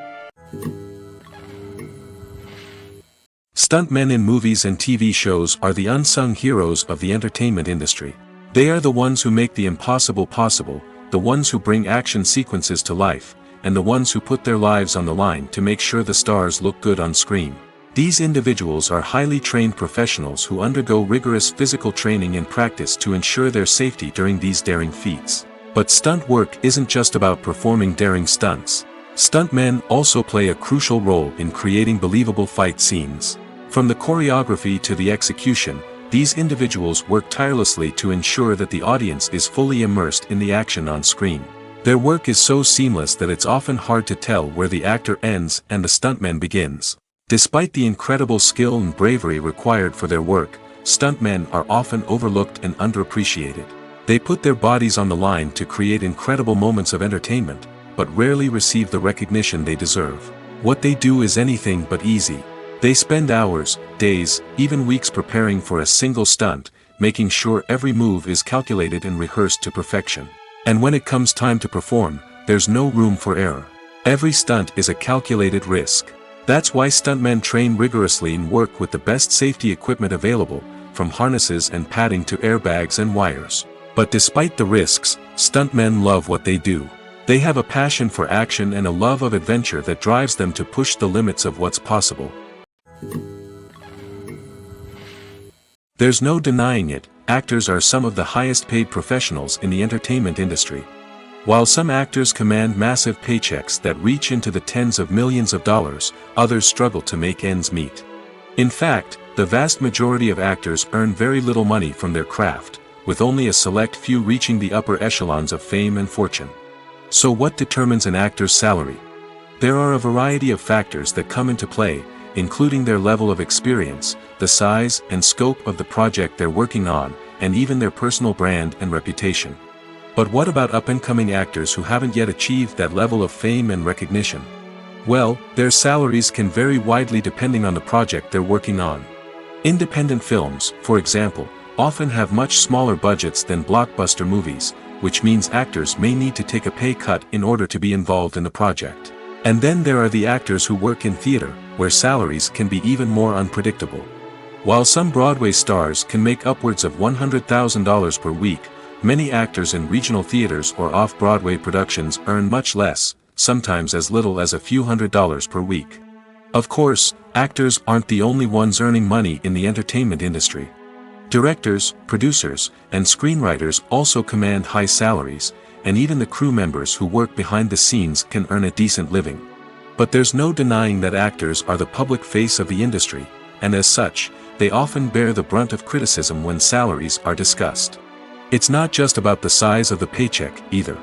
Stuntmen in movies and TV shows are the unsung heroes of the entertainment industry. They are the ones who make the impossible possible, the ones who bring action sequences to life, and the ones who put their lives on the line to make sure the stars look good on screen. These individuals are highly trained professionals who undergo rigorous physical training and practice to ensure their safety during these daring feats. But stunt work isn't just about performing daring stunts. Stuntmen also play a crucial role in creating believable fight scenes. From the choreography to the execution, these individuals work tirelessly to ensure that the audience is fully immersed in the action on screen. Their work is so seamless that it's often hard to tell where the actor ends and the stuntman begins. Despite the incredible skill and bravery required for their work, stuntmen are often overlooked and underappreciated. They put their bodies on the line to create incredible moments of entertainment, but rarely receive the recognition they deserve. What they do is anything but easy. They spend hours, days, even weeks preparing for a single stunt, making sure every move is calculated and rehearsed to perfection. And when it comes time to perform, there's no room for error. Every stunt is a calculated risk. That's why stuntmen train rigorously and work with the best safety equipment available, from harnesses and padding to airbags and wires. But despite the risks, stuntmen love what they do. They have a passion for action and a love of adventure that drives them to push the limits of what's possible. There's no denying it, actors are some of the highest paid professionals in the entertainment industry. While some actors command massive paychecks that reach into the tens of millions of dollars, others struggle to make ends meet. In fact, the vast majority of actors earn very little money from their craft, with only a select few reaching the upper echelons of fame and fortune. So what determines an actor's salary? There are a variety of factors that come into play, including their level of experience, the size and scope of the project they're working on, and even their personal brand and reputation. But what about up-and-coming actors who haven't yet achieved that level of fame and recognition? Well, their salaries can vary widely depending on the project they're working on. Independent films, for example, often have much smaller budgets than blockbuster movies, which means actors may need to take a pay cut in order to be involved in the project. And then there are the actors who work in theater, where salaries can be even more unpredictable. While some Broadway stars can make upwards of $100,000 per week, many actors in regional theaters or off-Broadway productions earn much less, sometimes as little as a few $100s per week. Of course, actors aren't the only ones earning money in the entertainment industry. Directors, producers, and screenwriters also command high salaries, and even the crew members who work behind the scenes can earn a decent living. But there's no denying that actors are the public face of the industry, and as such, they often bear the brunt of criticism when salaries are discussed. It's not just about the size of the paycheck, either.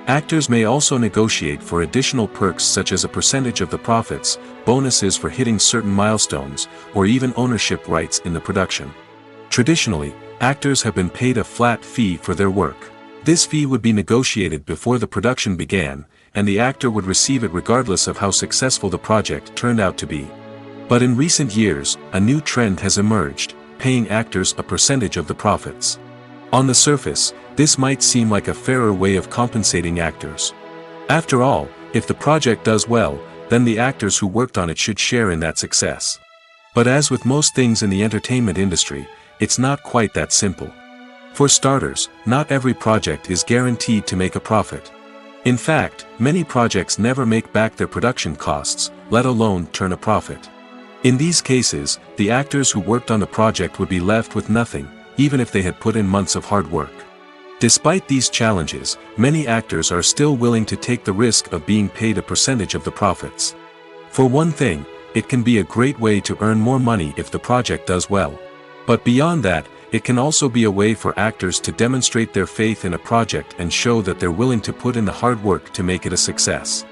Actors may also negotiate for additional perks such as a percentage of the profits, bonuses for hitting certain milestones, or even ownership rights in the production. Traditionally, actors have been paid a flat fee for their work. This fee would be negotiated before the production began, and the actor would receive it regardless of how successful the project turned out to be. But in recent years, a new trend has emerged, paying actors a percentage of the profits. On the surface, this might seem like a fairer way of compensating actors. After all, if the project does well, then the actors who worked on it should share in that success. But as with most things in the entertainment industry, it's not quite that simple. For starters, not every project is guaranteed to make a profit. In fact, many projects never make back their production costs, let alone turn a profit. In these cases, the actors who worked on the project would be left with nothing, even if they had put in months of hard work. Despite these challenges, many actors are still willing to take the risk of being paid a percentage of the profits. For one thing, it can be a great way to earn more money if the project does well. But beyond that, it can also be a way for actors to demonstrate their faith in a project and show that they're willing to put in the hard work to make it a success.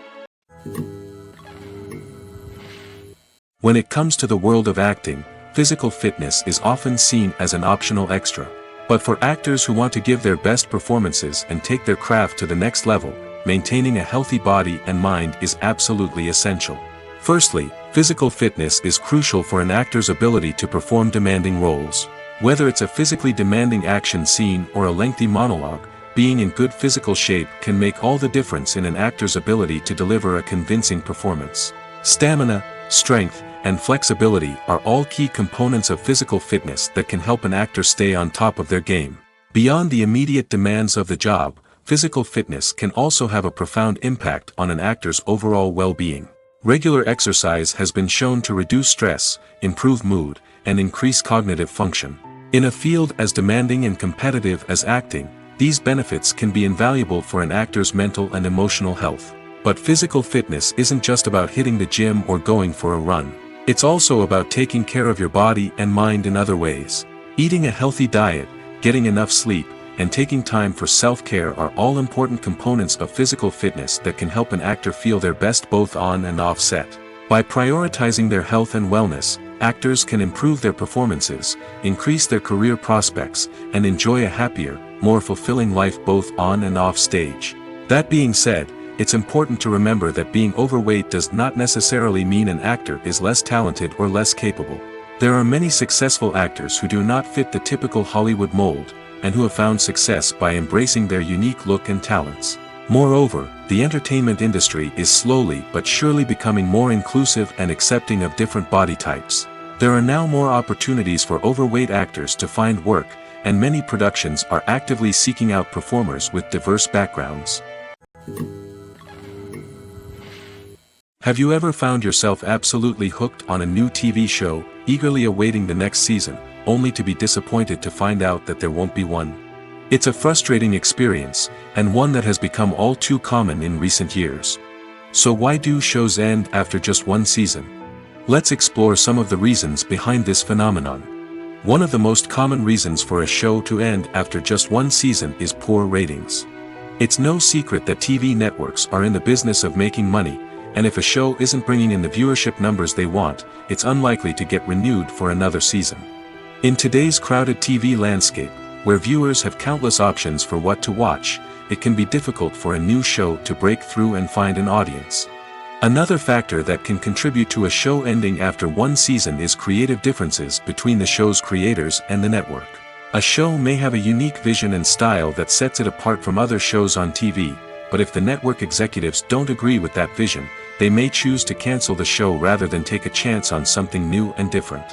When it comes to the world of acting, physical fitness is often seen as an optional extra. But for actors who want to give their best performances and take their craft to the next level, maintaining a healthy body and mind is absolutely essential. Firstly, physical fitness is crucial for an actor's ability to perform demanding roles. Whether it's a physically demanding action scene or a lengthy monologue, being in good physical shape can make all the difference in an actor's ability to deliver a convincing performance. Stamina, strength, and flexibility are all key components of physical fitness that can help an actor stay on top of their game. Beyond the immediate demands of the job, physical fitness can also have a profound impact on an actor's overall well-being. Regular exercise has been shown to reduce stress, improve mood, and increase cognitive function. In a field as demanding and competitive as acting, these benefits can be invaluable for an actor's mental and emotional health. But physical fitness isn't just about hitting the gym or going for a run. It's also about taking care of your body and mind in other ways. Eating a healthy diet, getting enough sleep, and taking time for self-care are all important components of physical fitness that can help an actor feel their best both on and off set. By prioritizing their health and wellness, actors can improve their performances, increase their career prospects, and enjoy a happier, more fulfilling life both on and off stage. That being said, it's important to remember that being overweight does not necessarily mean an actor is less talented or less capable. There are many successful actors who do not fit the typical Hollywood mold, and who have found success by embracing their unique look and talents. Moreover, the entertainment industry is slowly but surely becoming more inclusive and accepting of different body types. There are now more opportunities for overweight actors to find work, and many productions are actively seeking out performers with diverse backgrounds. Have you ever found yourself absolutely hooked on a new TV show, eagerly awaiting the next season, only to be disappointed to find out that there won't be one? It's a frustrating experience, and one that has become all too common in recent years. So why do shows end after just one season? Let's explore some of the reasons behind this phenomenon. One of the most common reasons for a show to end after just one season is poor ratings. It's no secret that TV networks are in the business of making money, and if a show isn't bringing in the viewership numbers they want, it's unlikely to get renewed for another season. In today's crowded TV landscape, where viewers have countless options for what to watch, it can be difficult for a new show to break through and find an audience. Another factor that can contribute to a show ending after one season is creative differences between the show's creators and the network. A show may have a unique vision and style that sets it apart from other shows on TV, but if the network executives don't agree with that vision, they may choose to cancel the show rather than take a chance on something new and different.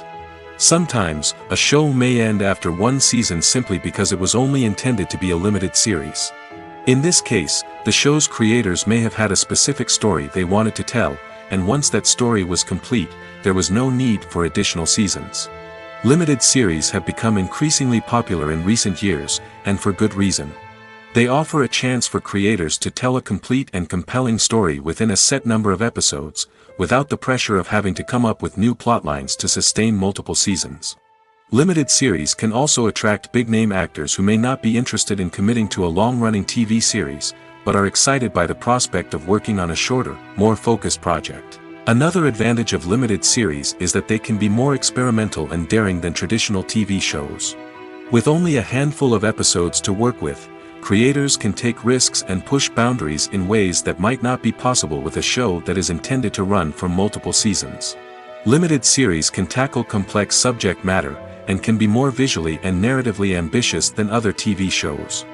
Sometimes, a show may end after one season simply because it was only intended to be a limited series. In this case, the show's creators may have had a specific story they wanted to tell, and once that story was complete, there was no need for additional seasons. Limited series have become increasingly popular in recent years, and for good reason. They offer a chance for creators to tell a complete and compelling story within a set number of episodes, without the pressure of having to come up with new plotlines to sustain multiple seasons. Limited series can also attract big-name actors who may not be interested in committing to a long-running TV series, but are excited by the prospect of working on a shorter, more focused project. Another advantage of limited series is that they can be more experimental and daring than traditional TV shows. With only a handful of episodes to work with, creators can take risks and push boundaries in ways that might not be possible with a show that is intended to run for multiple seasons. Limited series can tackle complex subject matter, and can be more visually and narratively ambitious than other TV shows.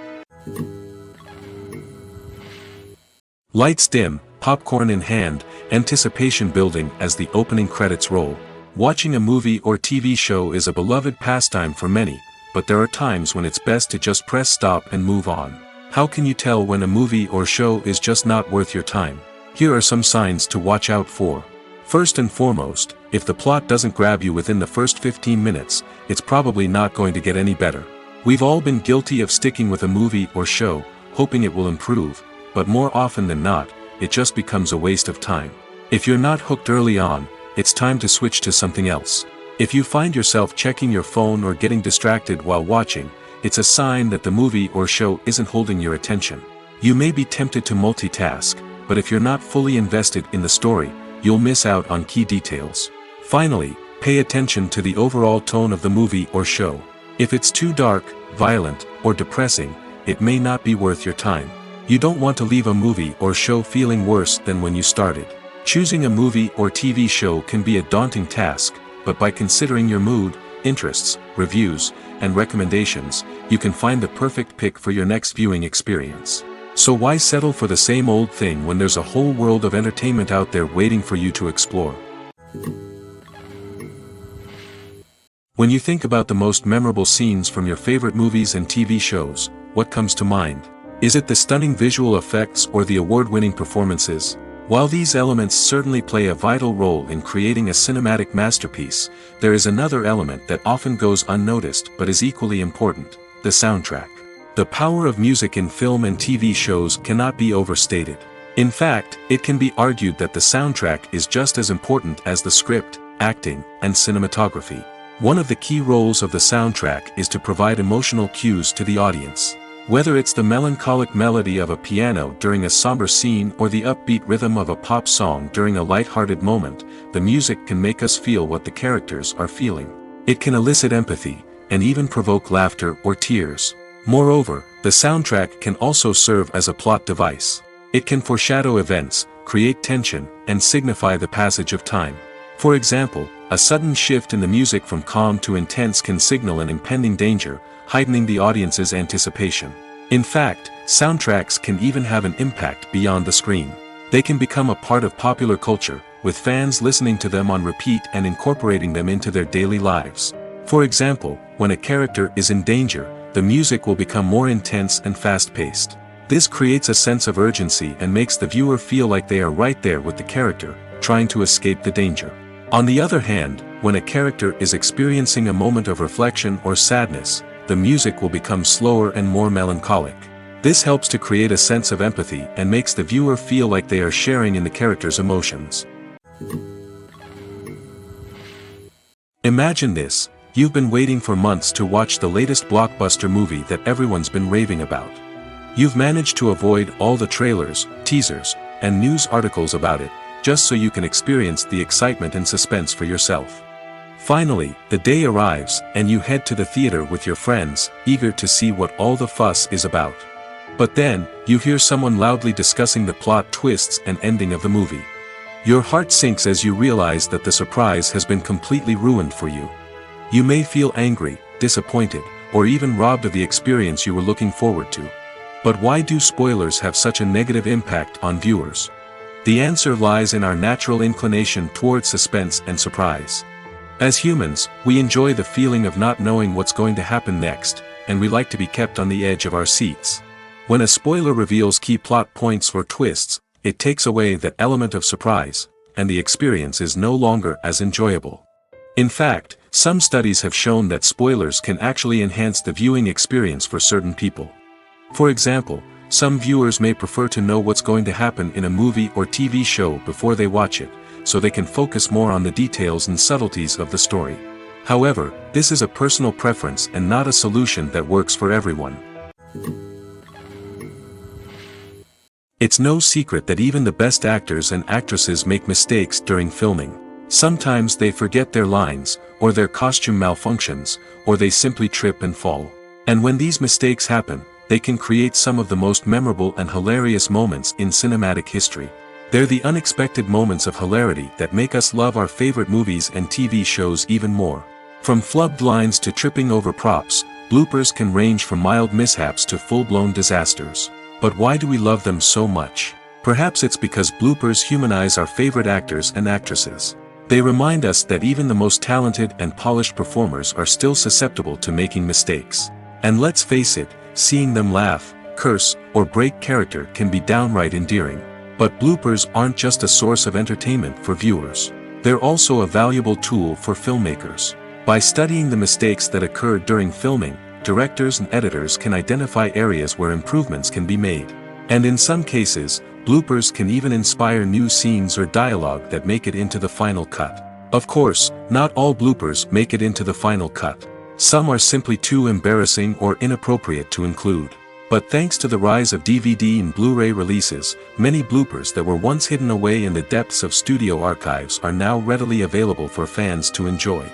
Lights dim, popcorn in hand, anticipation building as the opening credits roll. Watching a movie or TV show is a beloved pastime for many, but there are times when it's best to just press stop and move on. How can you tell when a movie or show is just not worth your time? Here are some signs to watch out for. First and foremost, if the plot doesn't grab you within the first 15 minutes, it's probably not going to get any better. We've all been guilty of sticking with a movie or show, hoping it will improve, but more often than not, it just becomes a waste of time. If you're not hooked early on, it's time to switch to something else. If you find yourself checking your phone or getting distracted while watching, it's a sign that the movie or show isn't holding your attention. You may be tempted to multitask, but if you're not fully invested in the story, you'll miss out on key details. Finally, pay attention to the overall tone of the movie or show. If it's too dark, violent, or depressing, it may not be worth your time. You don't want to leave a movie or show feeling worse than when you started. Choosing a movie or TV show can be a daunting task, but by considering your mood, interests, reviews, and recommendations, you can find the perfect pick for your next viewing experience. So why settle for the same old thing when there's a whole world of entertainment out there waiting for you to explore? When you think about the most memorable scenes from your favorite movies and TV shows, what comes to mind? Is it the stunning visual effects or the award-winning performances? While these elements certainly play a vital role in creating a cinematic masterpiece, there is another element that often goes unnoticed but is equally important: the soundtrack. The power of music in film and TV shows cannot be overstated. In fact, it can be argued that the soundtrack is just as important as the script, acting, and cinematography. One of the key roles of the soundtrack is to provide emotional cues to the audience. Whether it's the melancholic melody of a piano during a somber scene or the upbeat rhythm of a pop song during a light-hearted moment, the music can make us feel what the characters are feeling. It can elicit empathy, and even provoke laughter or tears. Moreover, the soundtrack can also serve as a plot device. It can foreshadow events, create tension, and signify the passage of time. For example, a sudden shift in the music from calm to intense can signal an impending danger, heightening the audience's anticipation. In fact, soundtracks can even have an impact beyond the screen. They can become a part of popular culture, with fans listening to them on repeat and incorporating them into their daily lives. For example, when a character is in danger, the music will become more intense and fast-paced. This creates a sense of urgency and makes the viewer feel like they are right there with the character, trying to escape the danger. On the other hand, when a character is experiencing a moment of reflection or sadness, the music will become slower and more melancholic. This helps to create a sense of empathy and makes the viewer feel like they are sharing in the character's emotions. Imagine this: you've been waiting for months to watch the latest blockbuster movie that everyone's been raving about. You've managed to avoid all the trailers, teasers, and news articles about it, just so you can experience the excitement and suspense for yourself. Finally, the day arrives, and you head to the theater with your friends, eager to see what all the fuss is about. But then, you hear someone loudly discussing the plot twists and ending of the movie. Your heart sinks as you realize that the surprise has been completely ruined for you. You may feel angry, disappointed, or even robbed of the experience you were looking forward to. But why do spoilers have such a negative impact on viewers? The answer lies in our natural inclination toward suspense and surprise. As humans, we enjoy the feeling of not knowing what's going to happen next, and we like to be kept on the edge of our seats. When a spoiler reveals key plot points or twists, it takes away that element of surprise, and the experience is no longer as enjoyable. In fact, some studies have shown that spoilers can actually enhance the viewing experience for certain people. For example, some viewers may prefer to know what's going to happen in a movie or TV show before they watch it, so they can focus more on the details and subtleties of the story. However, this is a personal preference and not a solution that works for everyone. It's no secret that even the best actors and actresses make mistakes during filming. Sometimes they forget their lines, or their costume malfunctions, or they simply trip and fall. And when these mistakes happen, they can create some of the most memorable and hilarious moments in cinematic history. They're the unexpected moments of hilarity that make us love our favorite movies and TV shows even more. From flubbed lines to tripping over props, bloopers can range from mild mishaps to full-blown disasters. But why do we love them so much? Perhaps it's because bloopers humanize our favorite actors and actresses. They remind us that even the most talented and polished performers are still susceptible to making mistakes. And let's face it, seeing them laugh, curse, or break character can be downright endearing. But bloopers aren't just a source of entertainment for viewers. They're also a valuable tool for filmmakers. By studying the mistakes that occurred during filming, directors and editors can identify areas where improvements can be made. And in some cases, bloopers can even inspire new scenes or dialogue that make it into the final cut. Of course, not all bloopers make it into the final cut. Some are simply too embarrassing or inappropriate to include. But thanks to the rise of DVD and Blu-ray releases, many bloopers that were once hidden away in the depths of studio archives are now readily available for fans to enjoy.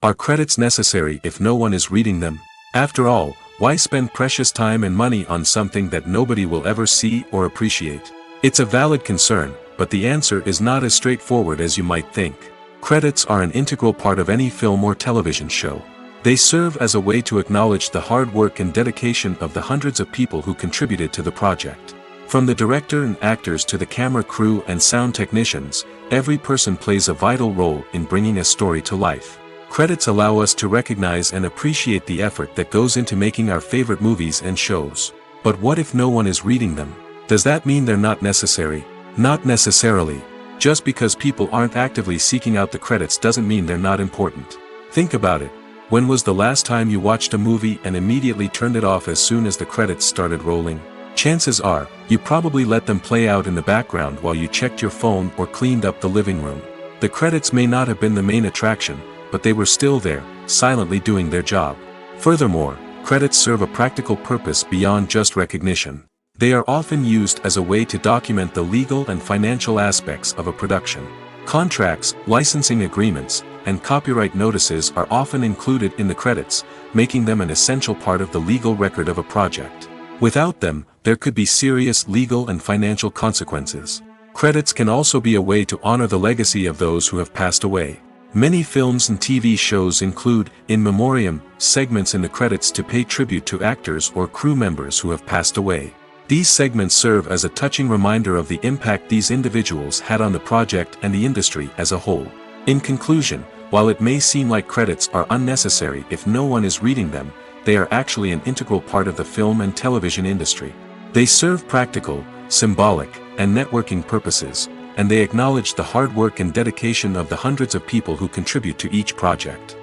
Are credits necessary if no one is reading them? After all, why spend precious time and money on something that nobody will ever see or appreciate? It's a valid concern, but the answer is not as straightforward as you might think. Credits are an integral part of any film or television show. They serve as a way to acknowledge the hard work and dedication of the hundreds of people who contributed to the project. From the director and actors to the camera crew and sound technicians, every person plays a vital role in bringing a story to life. Credits allow us to recognize and appreciate the effort that goes into making our favorite movies and shows. But what if no one is reading them? Does that mean they're not necessary? Not necessarily. Just because people aren't actively seeking out the credits doesn't mean they're not important. Think about it. When was the last time you watched a movie and immediately turned it off as soon as the credits started rolling? Chances are, you probably let them play out in the background while you checked your phone or cleaned up the living room. The credits may not have been the main attraction, but they were still there, silently doing their job. Furthermore, credits serve a practical purpose beyond just recognition. They are often used as a way to document the legal and financial aspects of a production. Contracts, licensing agreements, and copyright notices are often included in the credits, making them an essential part of the legal record of a project. Without them, there could be serious legal and financial consequences. Credits can also be a way to honor the legacy of those who have passed away. Many films and TV shows include, in memoriam, segments in the credits to pay tribute to actors or crew members who have passed away. These segments serve as a touching reminder of the impact these individuals had on the project and the industry as a whole. In conclusion, while it may seem like credits are unnecessary if no one is reading them, they are actually an integral part of the film and television industry. They serve practical, symbolic, and networking purposes, and they acknowledge the hard work and dedication of the hundreds of people who contribute to each project.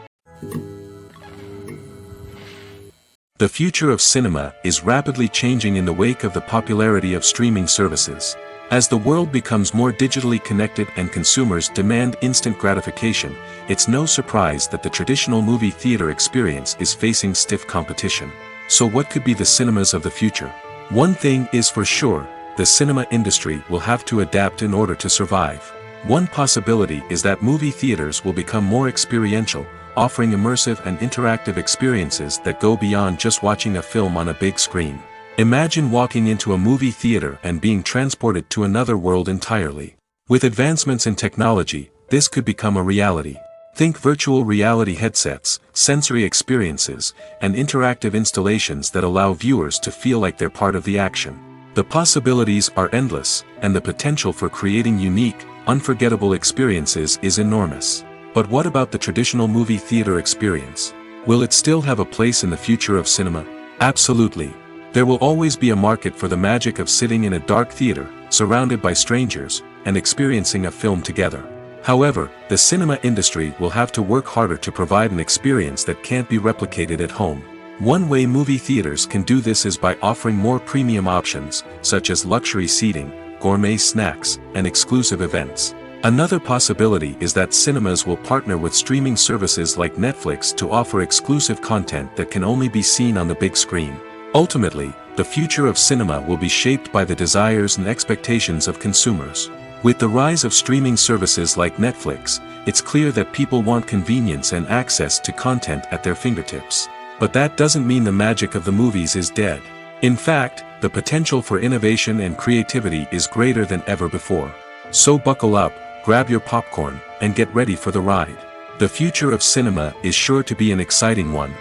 The future of cinema is rapidly changing in the wake of the popularity of streaming services. As the world becomes more digitally connected and consumers demand instant gratification, it's no surprise that the traditional movie theater experience is facing stiff competition. So what could be the cinemas of the future? One thing is for sure, the cinema industry will have to adapt in order to survive. One possibility is that movie theaters will become more experiential, offering immersive and interactive experiences that go beyond just watching a film on a big screen. Imagine walking into a movie theater and being transported to another world entirely. With advancements in technology, this could become a reality. Think virtual reality headsets, sensory experiences, and interactive installations that allow viewers to feel like they're part of the action. The possibilities are endless, and the potential for creating unique, unforgettable experiences is enormous. But what about the traditional movie theater experience? Will it still have a place in the future of cinema? Absolutely. There will always be a market for the magic of sitting in a dark theater, surrounded by strangers, and experiencing a film together. However, the cinema industry will have to work harder to provide an experience that can't be replicated at home. One way movie theaters can do this is by offering more premium options, such as luxury seating, gourmet snacks, and exclusive events. Another possibility is that cinemas will partner with streaming services like Netflix to offer exclusive content that can only be seen on the big screen. Ultimately, the future of cinema will be shaped by the desires and expectations of consumers. With the rise of streaming services like Netflix, it's clear that people want convenience and access to content at their fingertips. But that doesn't mean the magic of the movies is dead. In fact, the potential for innovation and creativity is greater than ever before. So buckle up, grab your popcorn, and get ready for the ride. The future of cinema is sure to be an exciting one.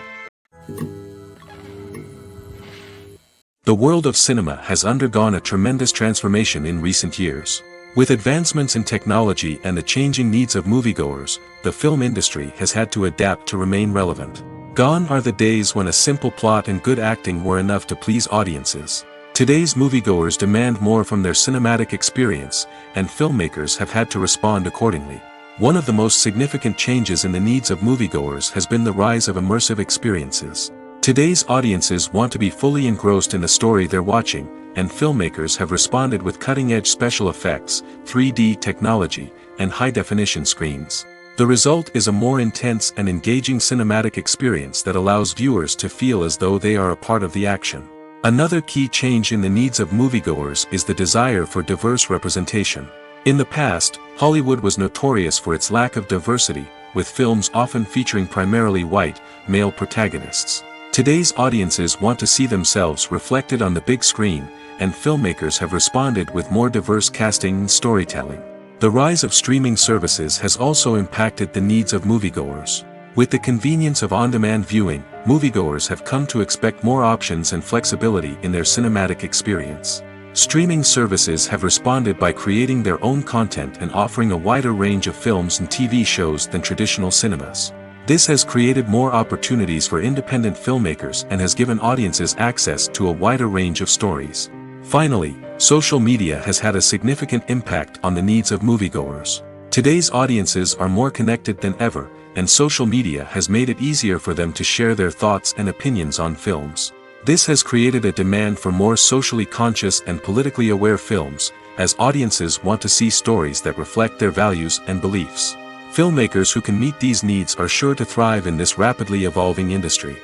The world of cinema has undergone a tremendous transformation in recent years. With advancements in technology and the changing needs of moviegoers, the film industry has had to adapt to remain relevant. Gone are the days when a simple plot and good acting were enough to please audiences. Today's moviegoers demand more from their cinematic experience, and filmmakers have had to respond accordingly. One of the most significant changes in the needs of moviegoers has been the rise of immersive experiences. Today's audiences want to be fully engrossed in the story they're watching, and filmmakers have responded with cutting-edge special effects, 3D technology, and high-definition screens. The result is a more intense and engaging cinematic experience that allows viewers to feel as though they are a part of the action. Another key change in the needs of moviegoers is the desire for diverse representation. In the past, Hollywood was notorious for its lack of diversity, with films often featuring primarily white, male protagonists. Today's audiences want to see themselves reflected on the big screen, and filmmakers have responded with more diverse casting and storytelling. The rise of streaming services has also impacted the needs of moviegoers. With the convenience of on-demand viewing, moviegoers have come to expect more options and flexibility in their cinematic experience. Streaming services have responded by creating their own content and offering a wider range of films and TV shows than traditional cinemas. This has created more opportunities for independent filmmakers and has given audiences access to a wider range of stories. Finally, social media has had a significant impact on the needs of moviegoers. Today's audiences are more connected than ever, and social media has made it easier for them to share their thoughts and opinions on films. This has created a demand for more socially conscious and politically aware films, as audiences want to see stories that reflect their values and beliefs. Filmmakers who can meet these needs are sure to thrive in this rapidly evolving industry.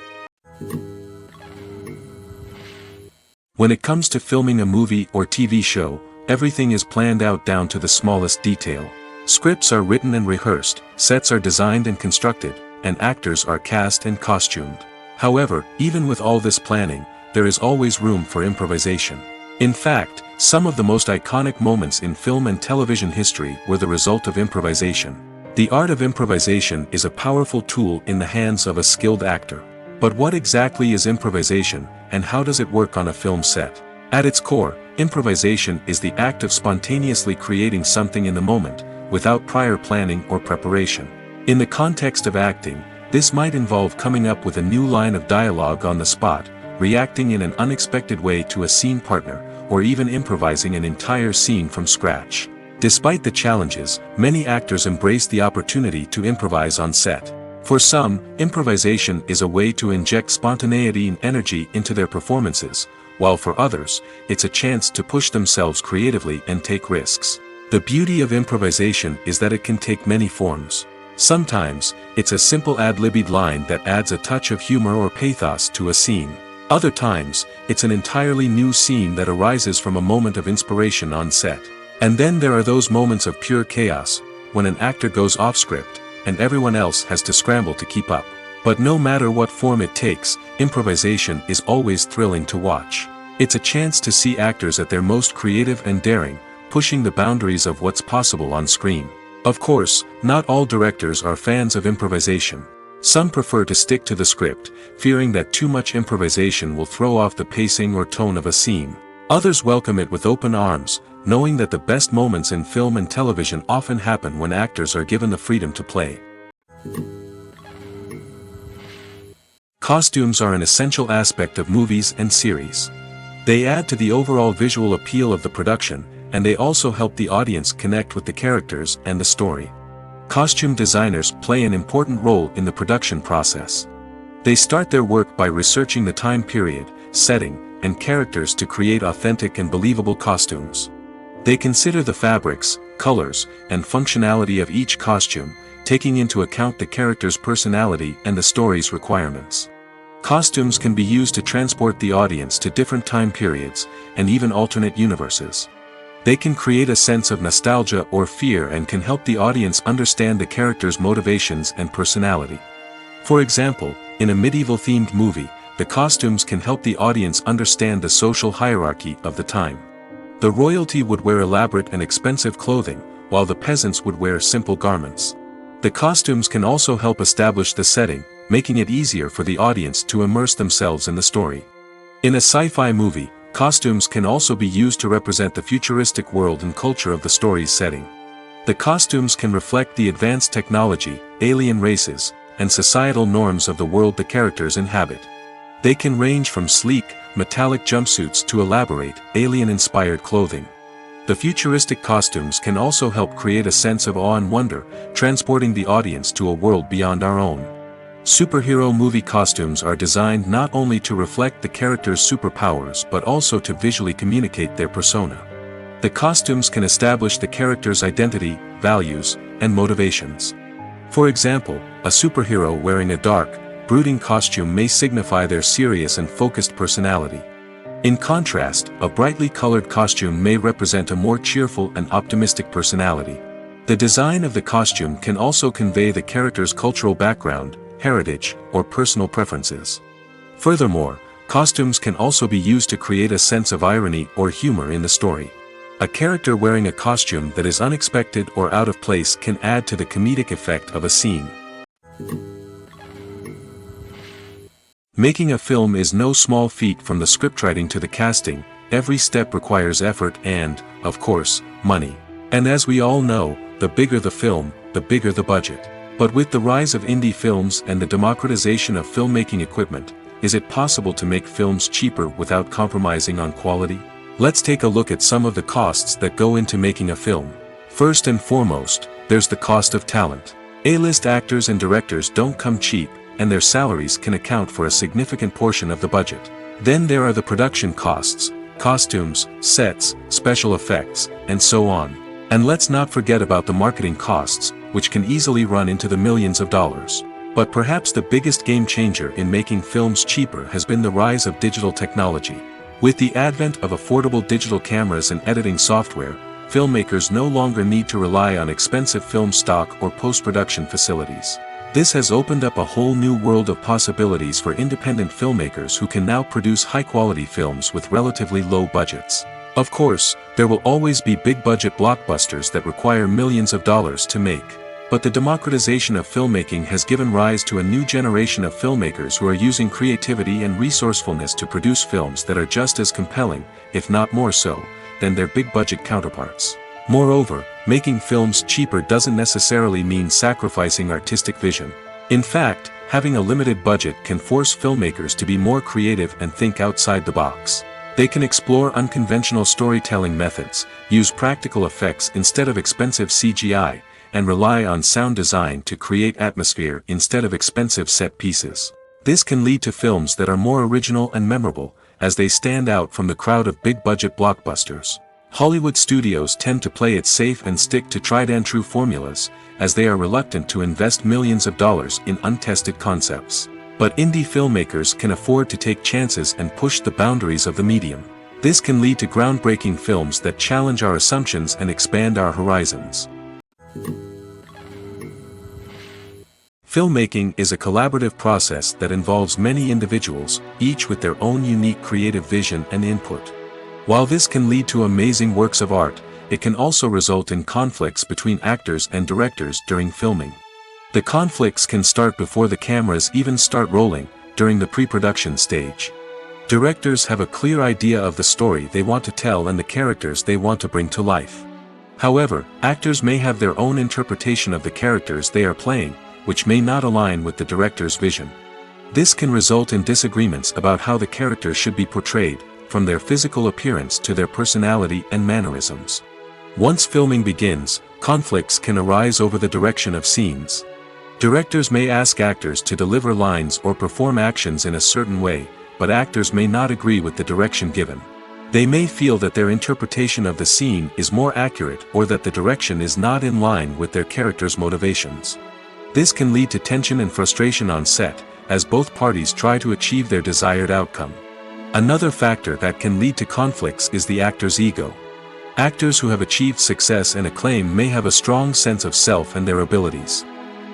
When it comes to filming a movie or TV show, everything is planned out down to the smallest detail. Scripts are written and rehearsed, sets are designed and constructed, and actors are cast and costumed. However, even with all this planning, there is always room for improvisation. In fact, some of the most iconic moments in film and television history were the result of improvisation. The art of improvisation is a powerful tool in the hands of a skilled actor. But what exactly is improvisation, and how does it work on a film set? At its core, improvisation is the act of spontaneously creating something in the moment, without prior planning or preparation. In the context of acting, this might involve coming up with a new line of dialogue on the spot, reacting in an unexpected way to a scene partner, or even improvising an entire scene from scratch. Despite the challenges, many actors embrace the opportunity to improvise on set. For some, improvisation is a way to inject spontaneity and energy into their performances, while for others, it's a chance to push themselves creatively and take risks. The beauty of improvisation is that it can take many forms. Sometimes, it's a simple ad-libbed line that adds a touch of humor or pathos to a scene. Other times, it's an entirely new scene that arises from a moment of inspiration on set. And then there are those moments of pure chaos, when an actor goes off script, and everyone else has to scramble to keep up. But no matter what form it takes, improvisation is always thrilling to watch. It's a chance to see actors at their most creative and daring, pushing the boundaries of what's possible on screen. Of course, not all directors are fans of improvisation. Some prefer to stick to the script, fearing that too much improvisation will throw off the pacing or tone of a scene. Others welcome it with open arms, knowing that the best moments in film and television often happen when actors are given the freedom to play. Costumes are an essential aspect of movies and series. They add to the overall visual appeal of the production, and they also help the audience connect with the characters and the story. Costume designers play an important role in the production process. They start their work by researching the time period, setting, and characters to create authentic and believable costumes. They consider the fabrics, colors, and functionality of each costume, taking into account the character's personality and the story's requirements. Costumes can be used to transport the audience to different time periods, and even alternate universes. They can create a sense of nostalgia or fear and can help the audience understand the character's motivations and personality. For example, in a medieval-themed movie, the costumes can help the audience understand the social hierarchy of the time. The royalty would wear elaborate and expensive clothing, while the peasants would wear simple garments. The costumes can also help establish the setting, making it easier for the audience to immerse themselves in the story. In a sci-fi movie, costumes can also be used to represent the futuristic world and culture of the story's setting. The costumes can reflect the advanced technology, alien races, and societal norms of the world the characters inhabit. They can range from sleek, metallic jumpsuits to elaborate, alien-inspired clothing. The futuristic costumes can also help create a sense of awe and wonder, transporting the audience to a world beyond our own. Superhero movie costumes are designed not only to reflect the character's superpowers but also to visually communicate their persona. The costumes can establish the character's identity, values, and motivations. For example, a superhero wearing a dark, brooding costume may signify their serious and focused personality. In contrast, a brightly colored costume may represent a more cheerful and optimistic personality. The design of the costume can also convey the character's cultural background, heritage, or personal preferences. Furthermore, costumes can also be used to create a sense of irony or humor in the story. A character wearing a costume that is unexpected or out of place can add to the comedic effect of a scene. Making a film is no small feat. From the scriptwriting to the casting, every step requires effort and, of course, money. And as we all know, the bigger the film, the bigger the budget. But with the rise of indie films and the democratization of filmmaking equipment, is it possible to make films cheaper without compromising on quality? Let's take a look at some of the costs that go into making a film. First and foremost, there's the cost of talent. A-list actors and directors don't come cheap, and their salaries can account for a significant portion of the budget. Then there are the production costs, costumes, sets, special effects, and so on. And let's not forget about the marketing costs, which can easily run into the millions of dollars. But perhaps the biggest game changer in making films cheaper has been the rise of digital technology. With the advent of affordable digital cameras and editing software, filmmakers no longer need to rely on expensive film stock or post-production facilities. This has opened up a whole new world of possibilities for independent filmmakers who can now produce high-quality films with relatively low budgets. Of course, there will always be big-budget blockbusters that require millions of dollars to make. But the democratization of filmmaking has given rise to a new generation of filmmakers who are using creativity and resourcefulness to produce films that are just as compelling, if not more so, than their big-budget counterparts. Moreover, making films cheaper doesn't necessarily mean sacrificing artistic vision. In fact, having a limited budget can force filmmakers to be more creative and think outside the box. They can explore unconventional storytelling methods, use practical effects instead of expensive CGI, and rely on sound design to create atmosphere instead of expensive set pieces. This can lead to films that are more original and memorable, as they stand out from the crowd of big-budget blockbusters. Hollywood studios tend to play it safe and stick to tried-and-true formulas, as they are reluctant to invest millions of dollars in untested concepts. But indie filmmakers can afford to take chances and push the boundaries of the medium. This can lead to groundbreaking films that challenge our assumptions and expand our horizons. Filmmaking is a collaborative process that involves many individuals, each with their own unique creative vision and input. While this can lead to amazing works of art, it can also result in conflicts between actors and directors during filming. The conflicts can start before the cameras even start rolling, during the pre-production stage. Directors have a clear idea of the story they want to tell and the characters they want to bring to life. However, actors may have their own interpretation of the characters they are playing, which may not align with the director's vision. This can result in disagreements about how the characters should be portrayed, from their physical appearance to their personality and mannerisms. Once filming begins, conflicts can arise over the direction of scenes. Directors may ask actors to deliver lines or perform actions in a certain way, but actors may not agree with the direction given. They may feel that their interpretation of the scene is more accurate or that the direction is not in line with their character's motivations. This can lead to tension and frustration on set, as both parties try to achieve their desired outcome. Another factor that can lead to conflicts is the actor's ego. Actors who have achieved success and acclaim may have a strong sense of self and their abilities.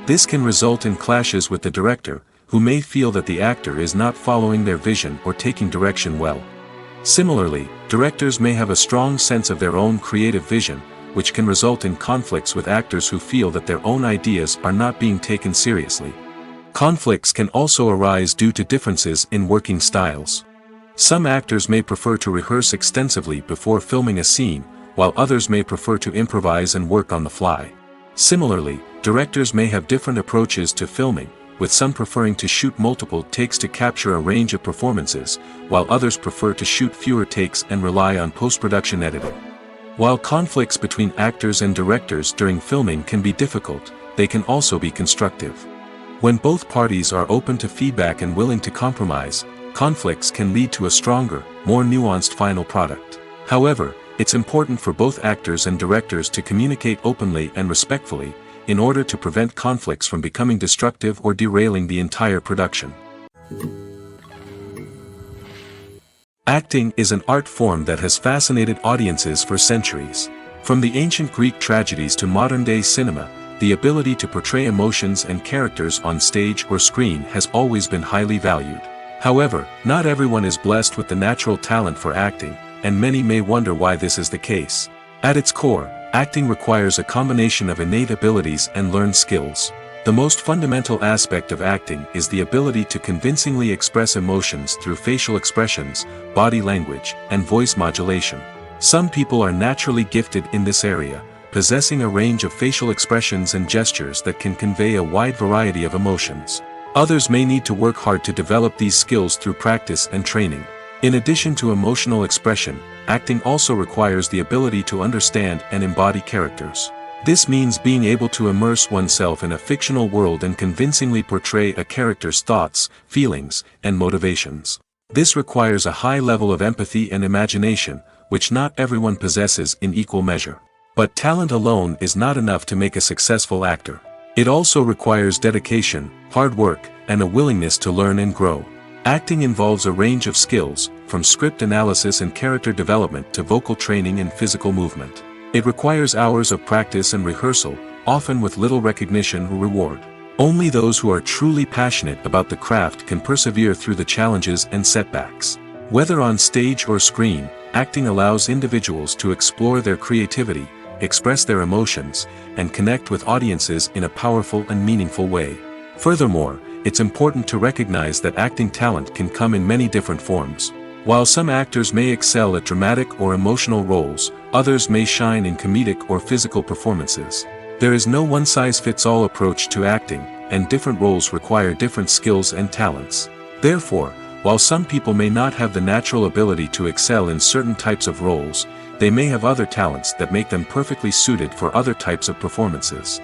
This can result in clashes with the director, who may feel that the actor is not following their vision or taking direction well. Similarly, directors may have a strong sense of their own creative vision, which can result in conflicts with actors who feel that their own ideas are not being taken seriously. Conflicts can also arise due to differences in working styles. Some actors may prefer to rehearse extensively before filming a scene, while others may prefer to improvise and work on the fly. Similarly, directors may have different approaches to filming, with some preferring to shoot multiple takes to capture a range of performances, while others prefer to shoot fewer takes and rely on post-production editing. While conflicts between actors and directors during filming can be difficult, they can also be constructive. When both parties are open to feedback and willing to compromise, conflicts can lead to a stronger, more nuanced final product. However, it's important for both actors and directors to communicate openly and respectfully, in order to prevent conflicts from becoming destructive or derailing the entire production. Acting is an art form that has fascinated audiences for centuries. From the ancient Greek tragedies to modern-day cinema, the ability to portray emotions and characters on stage or screen has always been highly valued. However, not everyone is blessed with the natural talent for acting, and many may wonder why this is the case. At its core, acting requires a combination of innate abilities and learned skills. The most fundamental aspect of acting is the ability to convincingly express emotions through facial expressions, body language, and voice modulation. Some people are naturally gifted in this area, possessing a range of facial expressions and gestures that can convey a wide variety of emotions. Others may need to work hard to develop these skills through practice and training. In addition to emotional expression, acting also requires the ability to understand and embody characters. This means being able to immerse oneself in a fictional world and convincingly portray a character's thoughts, feelings, and motivations. This requires a high level of empathy and imagination, which not everyone possesses in equal measure. But talent alone is not enough to make a successful actor. It also requires dedication, hard work, and a willingness to learn and grow. Acting involves a range of skills, from script analysis and character development to vocal training and physical movement. It requires hours of practice and rehearsal, often with little recognition or reward. Only those who are truly passionate about the craft can persevere through the challenges and setbacks. Whether on stage or screen, acting allows individuals to explore their creativity, express their emotions, and connect with audiences in a powerful and meaningful way. Furthermore, it's important to recognize that acting talent can come in many different forms. While some actors may excel at dramatic or emotional roles, others may shine in comedic or physical performances. There is no one-size-fits-all approach to acting, and different roles require different skills and talents. Therefore, while some people may not have the natural ability to excel in certain types of roles, they may have other talents that make them perfectly suited for other types of performances.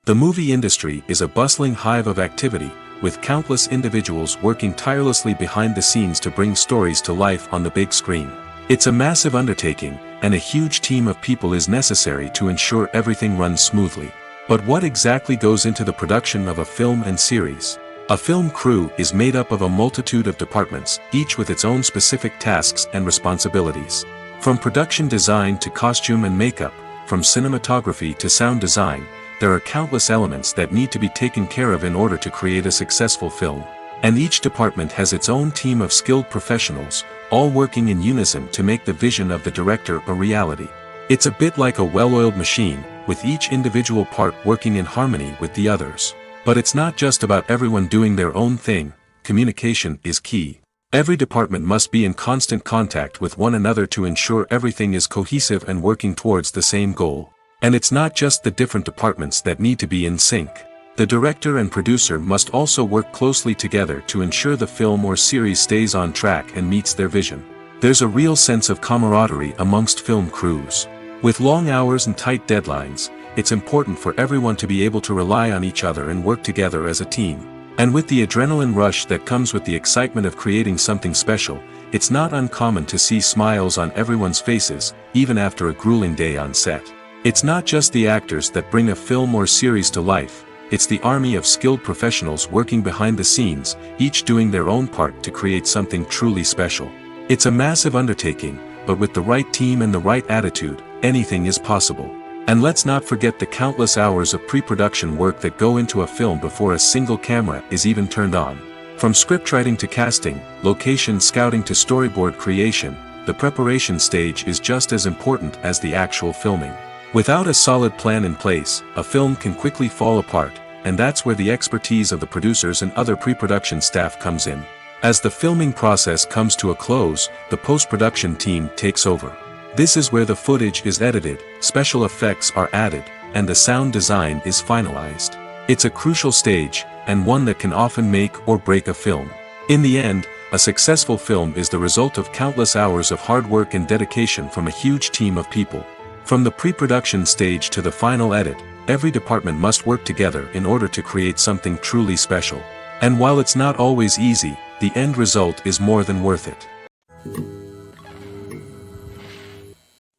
The movie industry is a bustling hive of activity, with countless individuals working tirelessly behind the scenes to bring stories to life on the big screen. It's a massive undertaking, and a huge team of people is necessary to ensure everything runs smoothly. But what exactly goes into the production of a film and series? A film crew is made up of a multitude of departments, each with its own specific tasks and responsibilities. From production design to costume and makeup, from cinematography to sound design, there are countless elements that need to be taken care of in order to create a successful film. And each department has its own team of skilled professionals, all working in unison to make the vision of the director a reality. It's a bit like a well-oiled machine, with each individual part working in harmony with the others. But it's not just about everyone doing their own thing. Communication is key. Every department must be in constant contact with one another to ensure everything is cohesive and working towards the same goal. And it's not just the different departments that need to be in sync. The director and producer must also work closely together to ensure the film or series stays on track and meets their vision. There's a real sense of camaraderie amongst film crews. With long hours and tight deadlines, it's important for everyone to be able to rely on each other and work together as a team. And with the adrenaline rush that comes with the excitement of creating something special, it's not uncommon to see smiles on everyone's faces, even after a grueling day on set. It's not just the actors that bring a film or series to life, it's the army of skilled professionals working behind the scenes, each doing their own part to create something truly special. It's a massive undertaking, but with the right team and the right attitude, anything is possible. And let's not forget the countless hours of pre-production work that go into a film before a single camera is even turned on. From scriptwriting to casting, location scouting to storyboard creation, the preparation stage is just as important as the actual filming. Without a solid plan in place, a film can quickly fall apart, and that's where the expertise of the producers and other pre-production staff comes in. As the filming process comes to a close, the post-production team takes over. This is where the footage is edited, special effects are added, and the sound design is finalized. It's a crucial stage, and one that can often make or break a film. In the end, a successful film is the result of countless hours of hard work and dedication from a huge team of people. From the pre-production stage to the final edit, every department must work together in order to create something truly special. And while it's not always easy, the end result is more than worth it.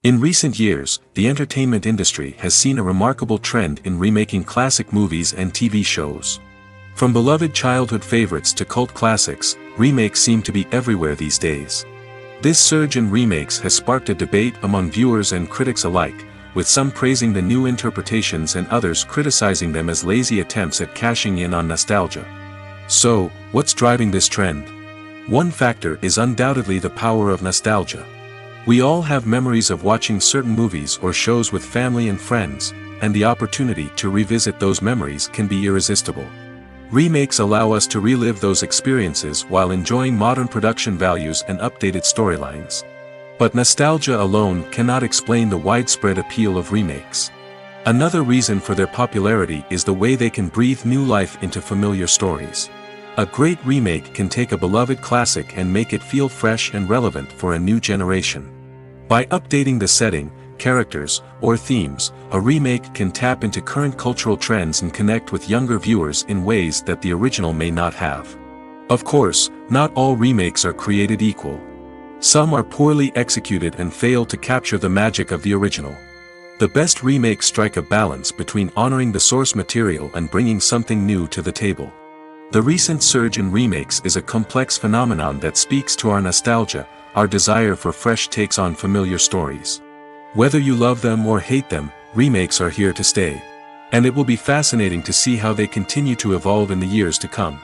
In recent years, the entertainment industry has seen a remarkable trend in remaking classic movies and TV shows. From beloved childhood favorites to cult classics, remakes seem to be everywhere these days. This surge in remakes has sparked a debate among viewers and critics alike, with some praising the new interpretations and others criticizing them as lazy attempts at cashing in on nostalgia. So, what's driving this trend? One factor is undoubtedly the power of nostalgia. We all have memories of watching certain movies or shows with family and friends, and the opportunity to revisit those memories can be irresistible. Remakes allow us to relive those experiences while enjoying modern production values and updated storylines. But nostalgia alone cannot explain the widespread appeal of remakes. Another reason for their popularity is the way they can breathe new life into familiar stories. A great remake can take a beloved classic and make it feel fresh and relevant for a new generation. By updating the setting, characters, or themes, a remake can tap into current cultural trends and connect with younger viewers in ways that the original may not have. Of course, not all remakes are created equal. Some are poorly executed and fail to capture the magic of the original. The best remakes strike a balance between honoring the source material and bringing something new to the table. The recent surge in remakes is a complex phenomenon that speaks to our nostalgia, our desire for fresh takes on familiar stories. Whether you love them or hate them, remakes are here to stay. And it will be fascinating to see how they continue to evolve in the years to come.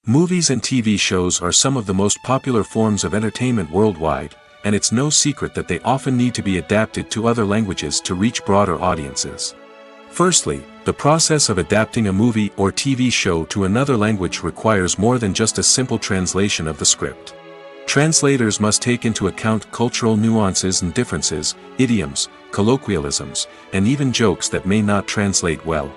Movies and TV shows are some of the most popular forms of entertainment worldwide, and it's no secret that they often need to be adapted to other languages to reach broader audiences. Firstly, the process of adapting a movie or TV show to another language requires more than just a simple translation of the script. Translators must take into account cultural nuances and differences, idioms, colloquialisms, and even jokes that may not translate well.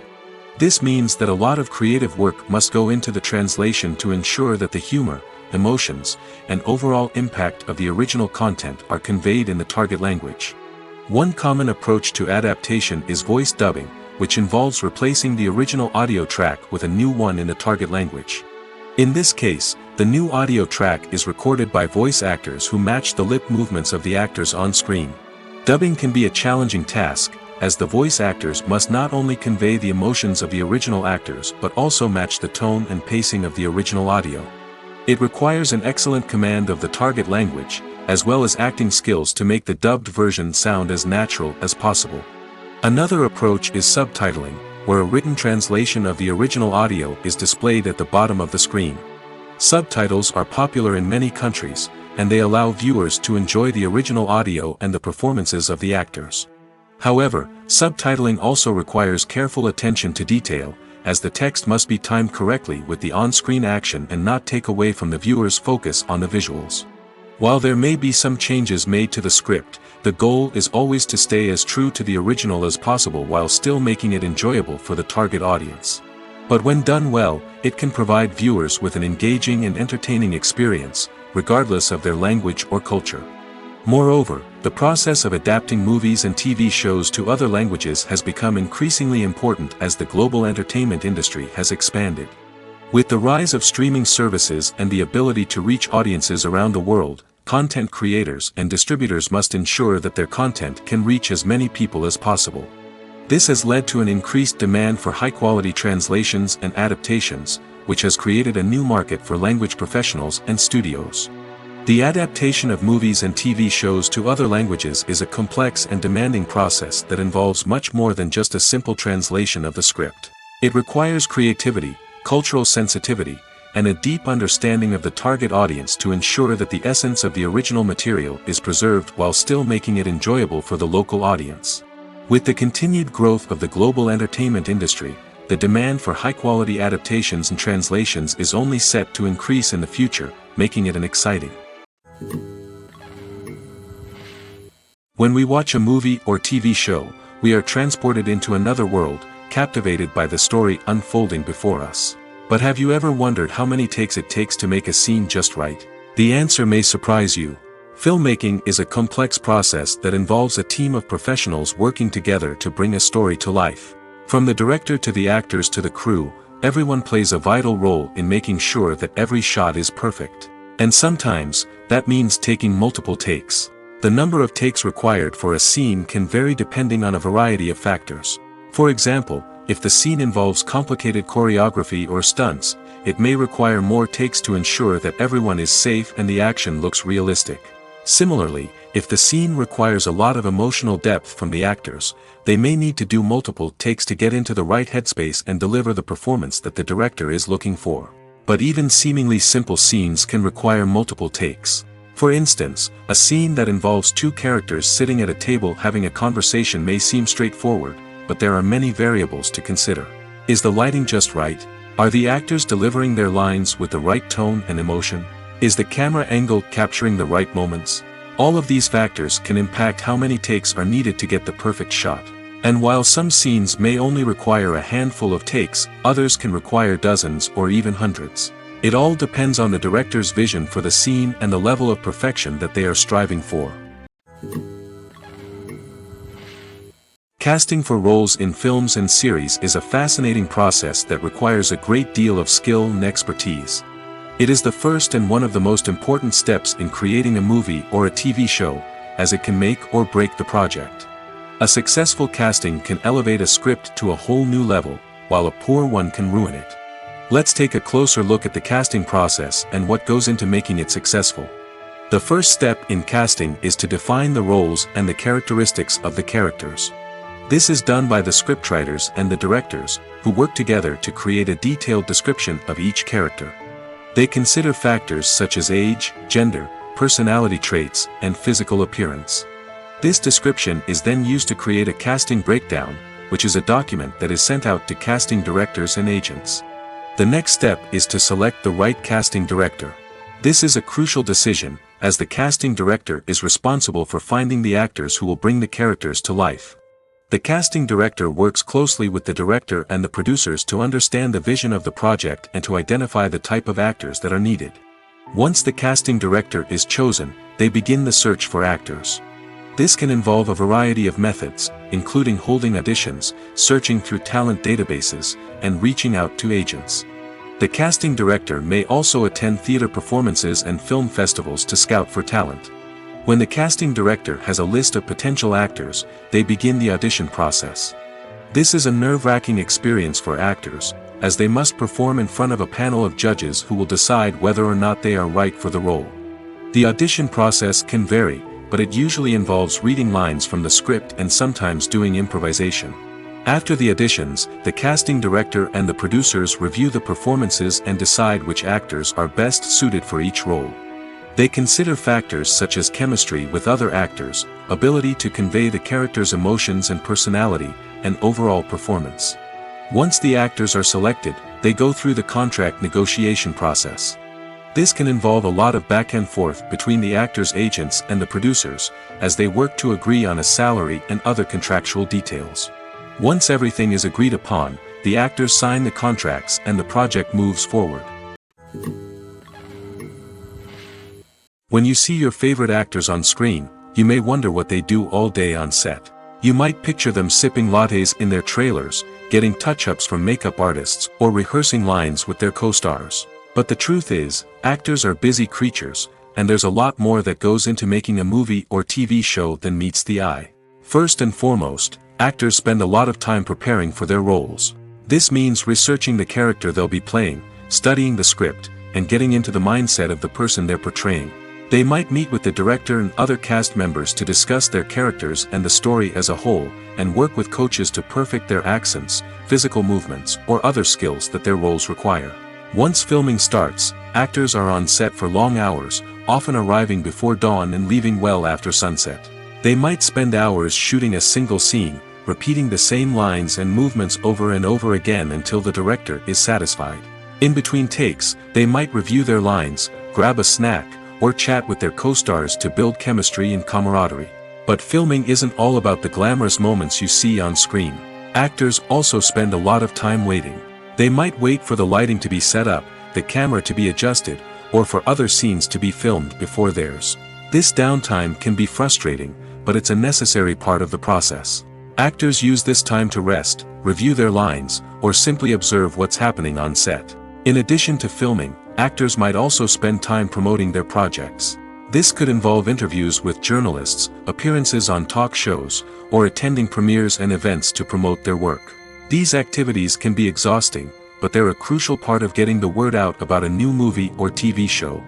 This means that a lot of creative work must go into the translation to ensure that the humor, emotions, and overall impact of the original content are conveyed in the target language. One common approach to adaptation is voice dubbing, which involves replacing the original audio track with a new one in the target language. In this case, the new audio track is recorded by voice actors who match the lip movements of the actors on screen. Dubbing can be a challenging task, as the voice actors must not only convey the emotions of the original actors but also match the tone and pacing of the original audio. It requires an excellent command of the target language, as well as acting skills to make the dubbed version sound as natural as possible. Another approach is subtitling, where a written translation of the original audio is displayed at the bottom of the screen. Subtitles are popular in many countries, and they allow viewers to enjoy the original audio and the performances of the actors. However, subtitling also requires careful attention to detail, as the text must be timed correctly with the on-screen action and not take away from the viewer's focus on the visuals. While there may be some changes made to the script, the goal is always to stay as true to the original as possible while still making it enjoyable for the target audience. But when done well, it can provide viewers with an engaging and entertaining experience, regardless of their language or culture. Moreover, the process of adapting movies and TV shows to other languages has become increasingly important as the global entertainment industry has expanded. With the rise of streaming services and the ability to reach audiences around the world, content creators and distributors must ensure that their content can reach as many people as possible. This has led to an increased demand for high-quality translations and adaptations, which has created a new market for language professionals and studios. The adaptation of movies and TV shows to other languages is a complex and demanding process that involves much more than just a simple translation of the script. It requires creativity, cultural sensitivity, and a deep understanding of the target audience to ensure that the essence of the original material is preserved while still making it enjoyable for the local audience. With the continued growth of the global entertainment industry, the demand for high-quality adaptations and translations is only set to increase in the future, making it an exciting. When we watch a movie or TV show, we are transported into another world, captivated by the story unfolding before us. But have you ever wondered how many takes it takes to make a scene just right? The answer may surprise you. Filmmaking is a complex process that involves a team of professionals working together to bring a story to life. From the director to the actors to the crew, everyone plays a vital role in making sure that every shot is perfect. And sometimes, that means taking multiple takes. The number of takes required for a scene can vary depending on a variety of factors. For example, if the scene involves complicated choreography or stunts, it may require more takes to ensure that everyone is safe and the action looks realistic. Similarly, if the scene requires a lot of emotional depth from the actors, they may need to do multiple takes to get into the right headspace and deliver the performance that the director is looking for. But even seemingly simple scenes can require multiple takes. For instance, a scene that involves two characters sitting at a table having a conversation may seem straightforward, but there are many variables to consider. Is the lighting just right? Are the actors delivering their lines with the right tone and emotion? Is the camera angle capturing the right moments? All of these factors can impact how many takes are needed to get the perfect shot. And while some scenes may only require a handful of takes, others can require dozens or even hundreds. It all depends on the director's vision for the scene and the level of perfection that they are striving for. Casting for roles in films and series is a fascinating process that requires a great deal of skill and expertise. It is the first and one of the most important steps in creating a movie or a TV show, as it can make or break the project. A successful casting can elevate a script to a whole new level, while a poor one can ruin it. Let's take a closer look at the casting process and what goes into making it successful. The first step in casting is to define the roles and the characteristics of the characters. This is done by the scriptwriters and the directors, who work together to create a detailed description of each character. They consider factors such as age, gender, personality traits, and physical appearance. This description is then used to create a casting breakdown, which is a document that is sent out to casting directors and agents. The next step is to select the right casting director. This is a crucial decision, as the casting director is responsible for finding the actors who will bring the characters to life. The casting director works closely with the director and the producers to understand the vision of the project and to identify the type of actors that are needed. Once the casting director is chosen, they begin the search for actors. This can involve a variety of methods, including holding auditions, searching through talent databases, and reaching out to agents. The casting director may also attend theater performances and film festivals to scout for talent. When the casting director has a list of potential actors, they begin the audition process. This is a nerve-wracking experience for actors, as they must perform in front of a panel of judges who will decide whether or not they are right for the role. The audition process can vary, but it usually involves reading lines from the script and sometimes doing improvisation. After the auditions, the casting director and the producers review the performances and decide which actors are best suited for each role. They consider factors such as chemistry with other actors, ability to convey the character's emotions and personality, and overall performance. Once the actors are selected, they go through the contract negotiation process. This can involve a lot of back and forth between the actors' agents and the producers, as they work to agree on a salary and other contractual details. Once everything is agreed upon, the actors sign the contracts and the project moves forward. When you see your favorite actors on screen, you may wonder what they do all day on set. You might picture them sipping lattes in their trailers, getting touch-ups from makeup artists, or rehearsing lines with their co-stars. But the truth is, actors are busy creatures, and there's a lot more that goes into making a movie or TV show than meets the eye. First and foremost, actors spend a lot of time preparing for their roles. This means researching the character they'll be playing, studying the script, and getting into the mindset of the person they're portraying. They might meet with the director and other cast members to discuss their characters and the story as a whole, and work with coaches to perfect their accents, physical movements, or other skills that their roles require. Once filming starts, actors are on set for long hours, often arriving before dawn and leaving well after sunset. They might spend hours shooting a single scene, repeating the same lines and movements over and over again until the director is satisfied. In between takes, they might review their lines, grab a snack, or chat with their co-stars to build chemistry and camaraderie. But filming isn't all about the glamorous moments you see on screen. Actors also spend a lot of time waiting. They might wait for the lighting to be set up, the camera to be adjusted, or for other scenes to be filmed before theirs. This downtime can be frustrating, but it's a necessary part of the process. Actors use this time to rest, review their lines, or simply observe what's happening on set. In addition to filming, actors might also spend time promoting their projects. This could involve interviews with journalists, appearances on talk shows, or attending premieres and events to promote their work. These activities can be exhausting, but they're a crucial part of getting the word out about a new movie or TV show.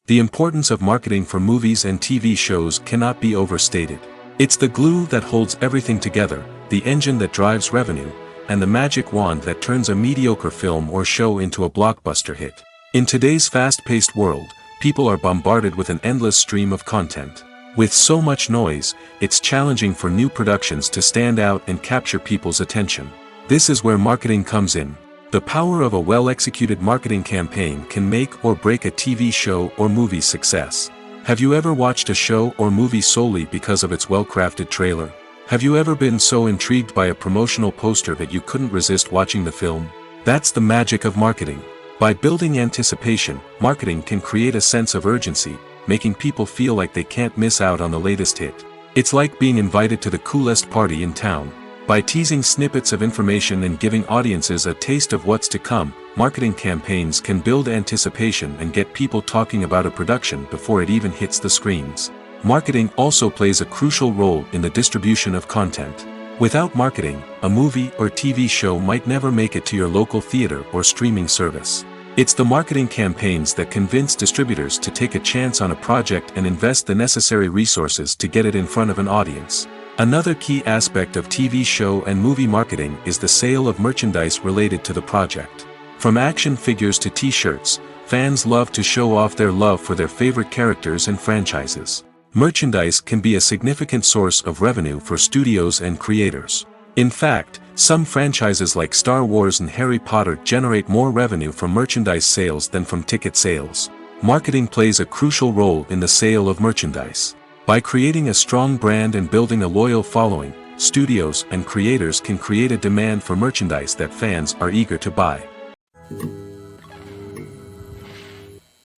The importance of marketing for movies and TV shows cannot be overstated. It's the glue that holds everything together, the engine that drives revenue, and the magic wand that turns a mediocre film or show into a blockbuster hit. In today's fast-paced world, people are bombarded with an endless stream of content. With so much noise, it's challenging for new productions to stand out and capture people's attention. This is where marketing comes in. The power of a well-executed marketing campaign can make or break a TV show or movie's success. Have you ever watched a show or movie solely because of its well-crafted trailer? Have you ever been so intrigued by a promotional poster that you couldn't resist watching the film? That's the magic of marketing. By building anticipation, marketing can create a sense of urgency, making people feel like they can't miss out on the latest hit. It's like being invited to the coolest party in town. By teasing snippets of information and giving audiences a taste of what's to come, marketing campaigns can build anticipation and get people talking about a production before it even hits the screens. Marketing also plays a crucial role in the distribution of content. Without marketing, a movie or TV show might never make it to your local theater or streaming service. It's the marketing campaigns that convince distributors to take a chance on a project and invest the necessary resources to get it in front of an audience. Another key aspect of TV show and movie marketing is the sale of merchandise related to the project. From action figures to t-shirts, fans love to show off their love for their favorite characters and franchises. Merchandise can be a significant source of revenue for studios and creators. In fact, some franchises like Star Wars and Harry Potter generate more revenue from merchandise sales than from ticket sales. Marketing plays a crucial role in the sale of merchandise. By creating a strong brand and building a loyal following, studios and creators can create a demand for merchandise that fans are eager to buy.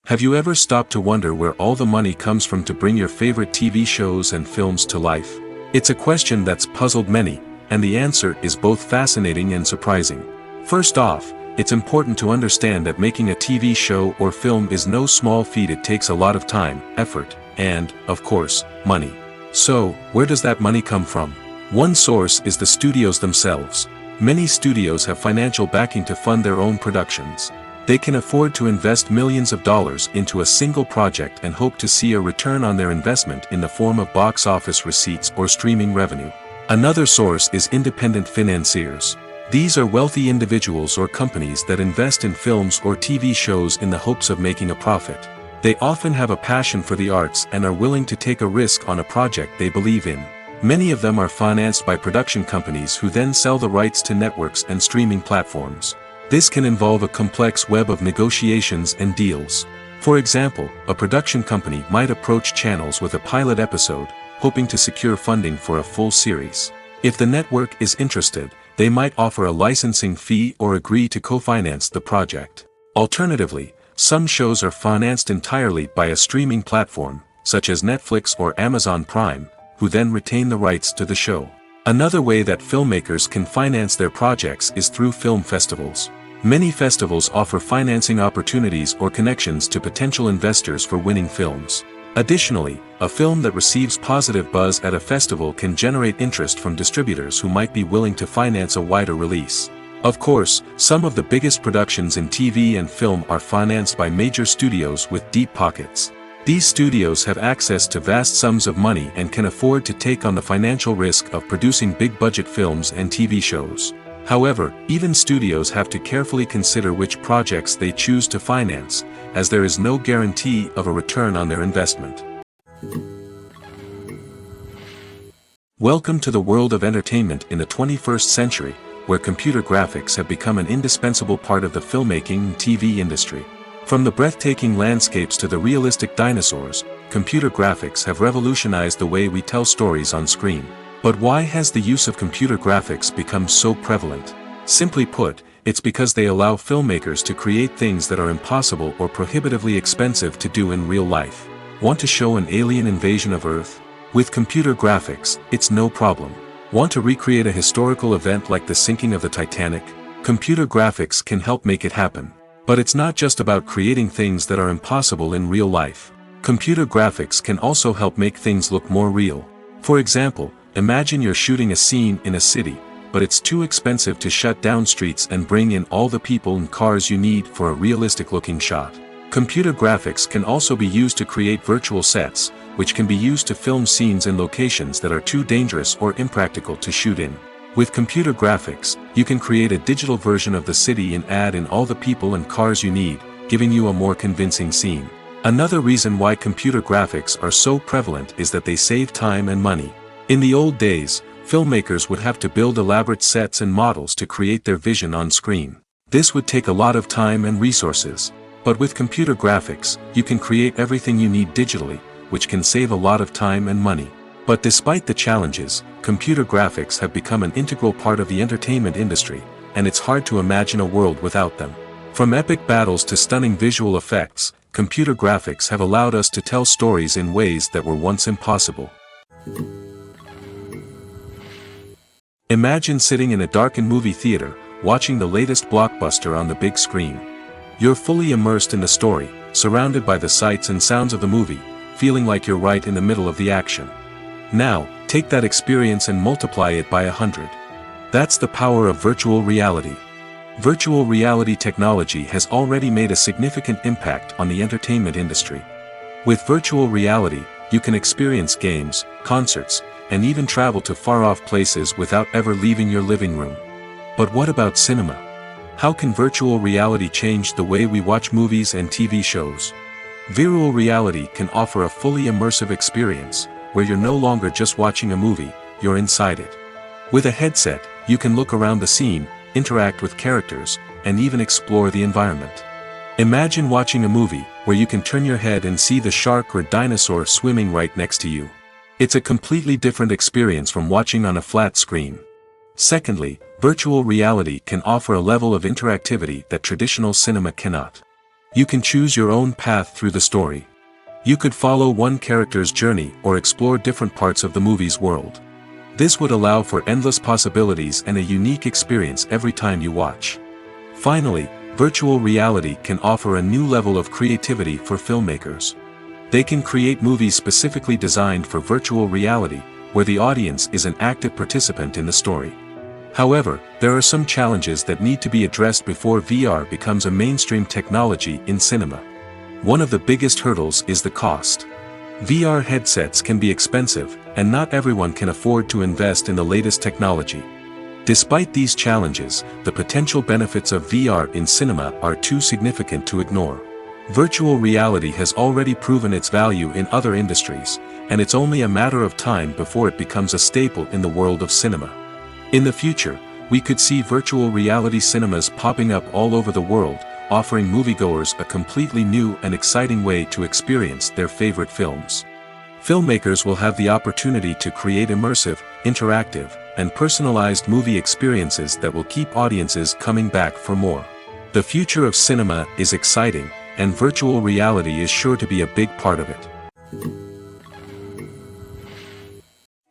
Have you ever stopped to wonder where all the money comes from to bring your favorite TV shows and films to life? It's a question that's puzzled many, and the answer is both fascinating and surprising. First off, it's important to understand that making a TV show or film is no small feat. It takes a lot of time, effort, and, of course, money. So, where does that money come from? One source is the studios themselves. Many studios have financial backing to fund their own productions. They can afford to invest millions of dollars into a single project and hope to see a return on their investment in the form of box office receipts or streaming revenue. Another source is independent financiers. These are wealthy individuals or companies that invest in films or TV shows in the hopes of making a profit. They often have a passion for the arts and are willing to take a risk on a project they believe in. Many of them are financed by production companies who then sell the rights to networks and streaming platforms. This can involve a complex web of negotiations and deals. For example, a production company might approach channels with a pilot episode, hoping to secure funding for a full series. If the network is interested, they might offer a licensing fee or agree to co-finance the project. Alternatively, some shows are financed entirely by a streaming platform, such as Netflix or Amazon Prime, who then retain the rights to the show. Another way that filmmakers can finance their projects is through film festivals. Many festivals offer financing opportunities or connections to potential investors for winning films. Additionally, a film that receives positive buzz at a festival can generate interest from distributors who might be willing to finance a wider release. Of course, some of the biggest productions in TV and film are financed by major studios with deep pockets. These studios have access to vast sums of money and can afford to take on the financial risk of producing big-budget films and TV shows. However, even studios have to carefully consider which projects they choose to finance, as there is no guarantee of a return on their investment. Welcome to the world of entertainment in the 21st century, where computer graphics have become an indispensable part of the filmmaking and TV industry. From the breathtaking landscapes to the realistic dinosaurs, computer graphics have revolutionized the way we tell stories on screen. But why has the use of computer graphics become so prevalent? Simply put, it's because they allow filmmakers to create things that are impossible or prohibitively expensive to do in real life. Want to show an alien invasion of Earth? With computer graphics, it's no problem. Want to recreate a historical event like the sinking of the Titanic? Computer graphics can help make it happen. But it's not just about creating things that are impossible in real life. Computer graphics can also help make things look more real. For example, imagine you're shooting a scene in a city, but it's too expensive to shut down streets and bring in all the people and cars you need for a realistic-looking shot. Computer graphics can also be used to create virtual sets, which can be used to film scenes in locations that are too dangerous or impractical to shoot in. With computer graphics, you can create a digital version of the city and add in all the people and cars you need, giving you a more convincing scene. Another reason why computer graphics are so prevalent is that they save time and money. In the old days, filmmakers would have to build elaborate sets and models to create their vision on screen. This would take a lot of time and resources. But with computer graphics, you can create everything you need digitally, which can save a lot of time and money. But despite the challenges, computer graphics have become an integral part of the entertainment industry, and it's hard to imagine a world without them. From epic battles to stunning visual effects, computer graphics have allowed us to tell stories in ways that were once impossible. Imagine sitting in a darkened movie theater, watching the latest blockbuster on the big screen. You're fully immersed in the story, surrounded by the sights and sounds of the movie, feeling like you're right in the middle of the action. Now, take that experience and multiply it by 100. That's the power of virtual reality. Virtual reality technology has already made a significant impact on the entertainment industry. With virtual reality, you can experience games, concerts, and even travel to far-off places without ever leaving your living room. But what about cinema? How can virtual reality change the way we watch movies and TV shows? Virtual reality can offer a fully immersive experience, where you're no longer just watching a movie, you're inside it. With a headset, you can look around the scene, interact with characters, and even explore the environment. Imagine watching a movie, where you can turn your head and see the shark or dinosaur swimming right next to you. It's a completely different experience from watching on a flat screen. Secondly, virtual reality can offer a level of interactivity that traditional cinema cannot. You can choose your own path through the story. You could follow one character's journey or explore different parts of the movie's world. This would allow for endless possibilities and a unique experience every time you watch. Finally, virtual reality can offer a new level of creativity for filmmakers. They can create movies specifically designed for virtual reality, where the audience is an active participant in the story. However, there are some challenges that need to be addressed before VR becomes a mainstream technology in cinema. One of the biggest hurdles is the cost. VR headsets can be expensive, and not everyone can afford to invest in the latest technology. Despite these challenges, the potential benefits of VR in cinema are too significant to ignore. Virtual reality has already proven its value in other industries, and it's only a matter of time before it becomes a staple in the world of cinema. In the future, we could see virtual reality cinemas popping up all over the world, offering moviegoers a completely new and exciting way to experience their favorite films. Filmmakers will have the opportunity to create immersive, interactive, and personalized movie experiences that will keep audiences coming back for more. The future of cinema is exciting, and virtual reality is sure to be a big part of it.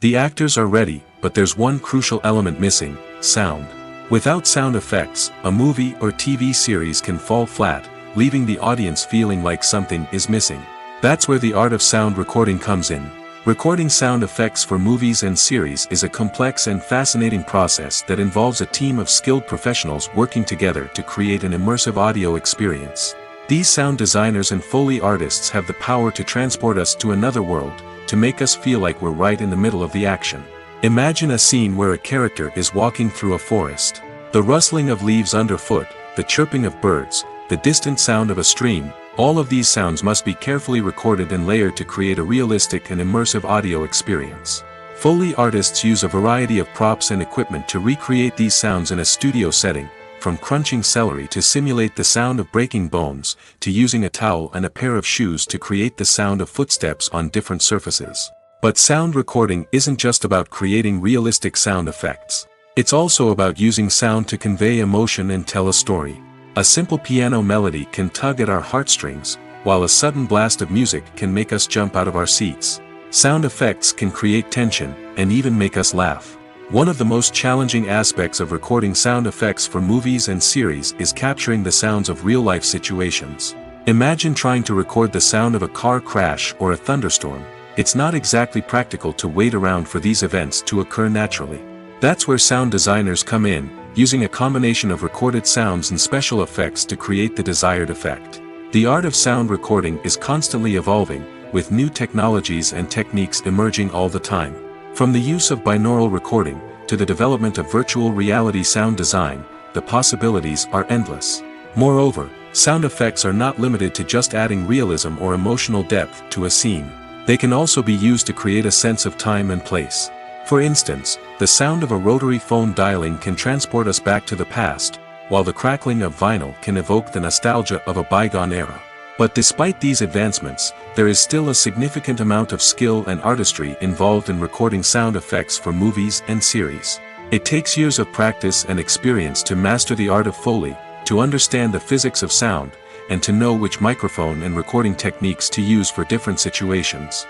The actors are ready, but there's one crucial element missing: sound. Without sound effects, a movie or TV series can fall flat, leaving the audience feeling like something is missing. That's where the art of sound recording comes in. Recording sound effects for movies and series is a complex and fascinating process that involves a team of skilled professionals working together to create an immersive audio experience. These sound designers and Foley artists have the power to transport us to another world, to make us feel like we're right in the middle of the action. Imagine a scene where a character is walking through a forest. The rustling of leaves underfoot, the chirping of birds, the distant sound of a stream, all of these sounds must be carefully recorded and layered to create a realistic and immersive audio experience. Foley artists use a variety of props and equipment to recreate these sounds in a studio setting, from crunching celery to simulate the sound of breaking bones, to using a towel and a pair of shoes to create the sound of footsteps on different surfaces. But sound recording isn't just about creating realistic sound effects. It's also about using sound to convey emotion and tell a story. A simple piano melody can tug at our heartstrings, while a sudden blast of music can make us jump out of our seats. Sound effects can create tension, and even make us laugh. One of the most challenging aspects of recording sound effects for movies and series is capturing the sounds of real-life situations. Imagine trying to record the sound of a car crash or a thunderstorm. It's not exactly practical to wait around for these events to occur naturally. That's where sound designers come in, using a combination of recorded sounds and special effects to create the desired effect. The art of sound recording is constantly evolving, with new technologies and techniques emerging all the time. From the use of binaural recording, to the development of virtual reality sound design, the possibilities are endless. Moreover, sound effects are not limited to just adding realism or emotional depth to a scene. They can also be used to create a sense of time and place. For instance, the sound of a rotary phone dialing can transport us back to the past, while the crackling of vinyl can evoke the nostalgia of a bygone era. But despite these advancements, there is still a significant amount of skill and artistry involved in recording sound effects for movies and series. It takes years of practice and experience to master the art of Foley, to understand the physics of sound, and to know which microphone and recording techniques to use for different situations.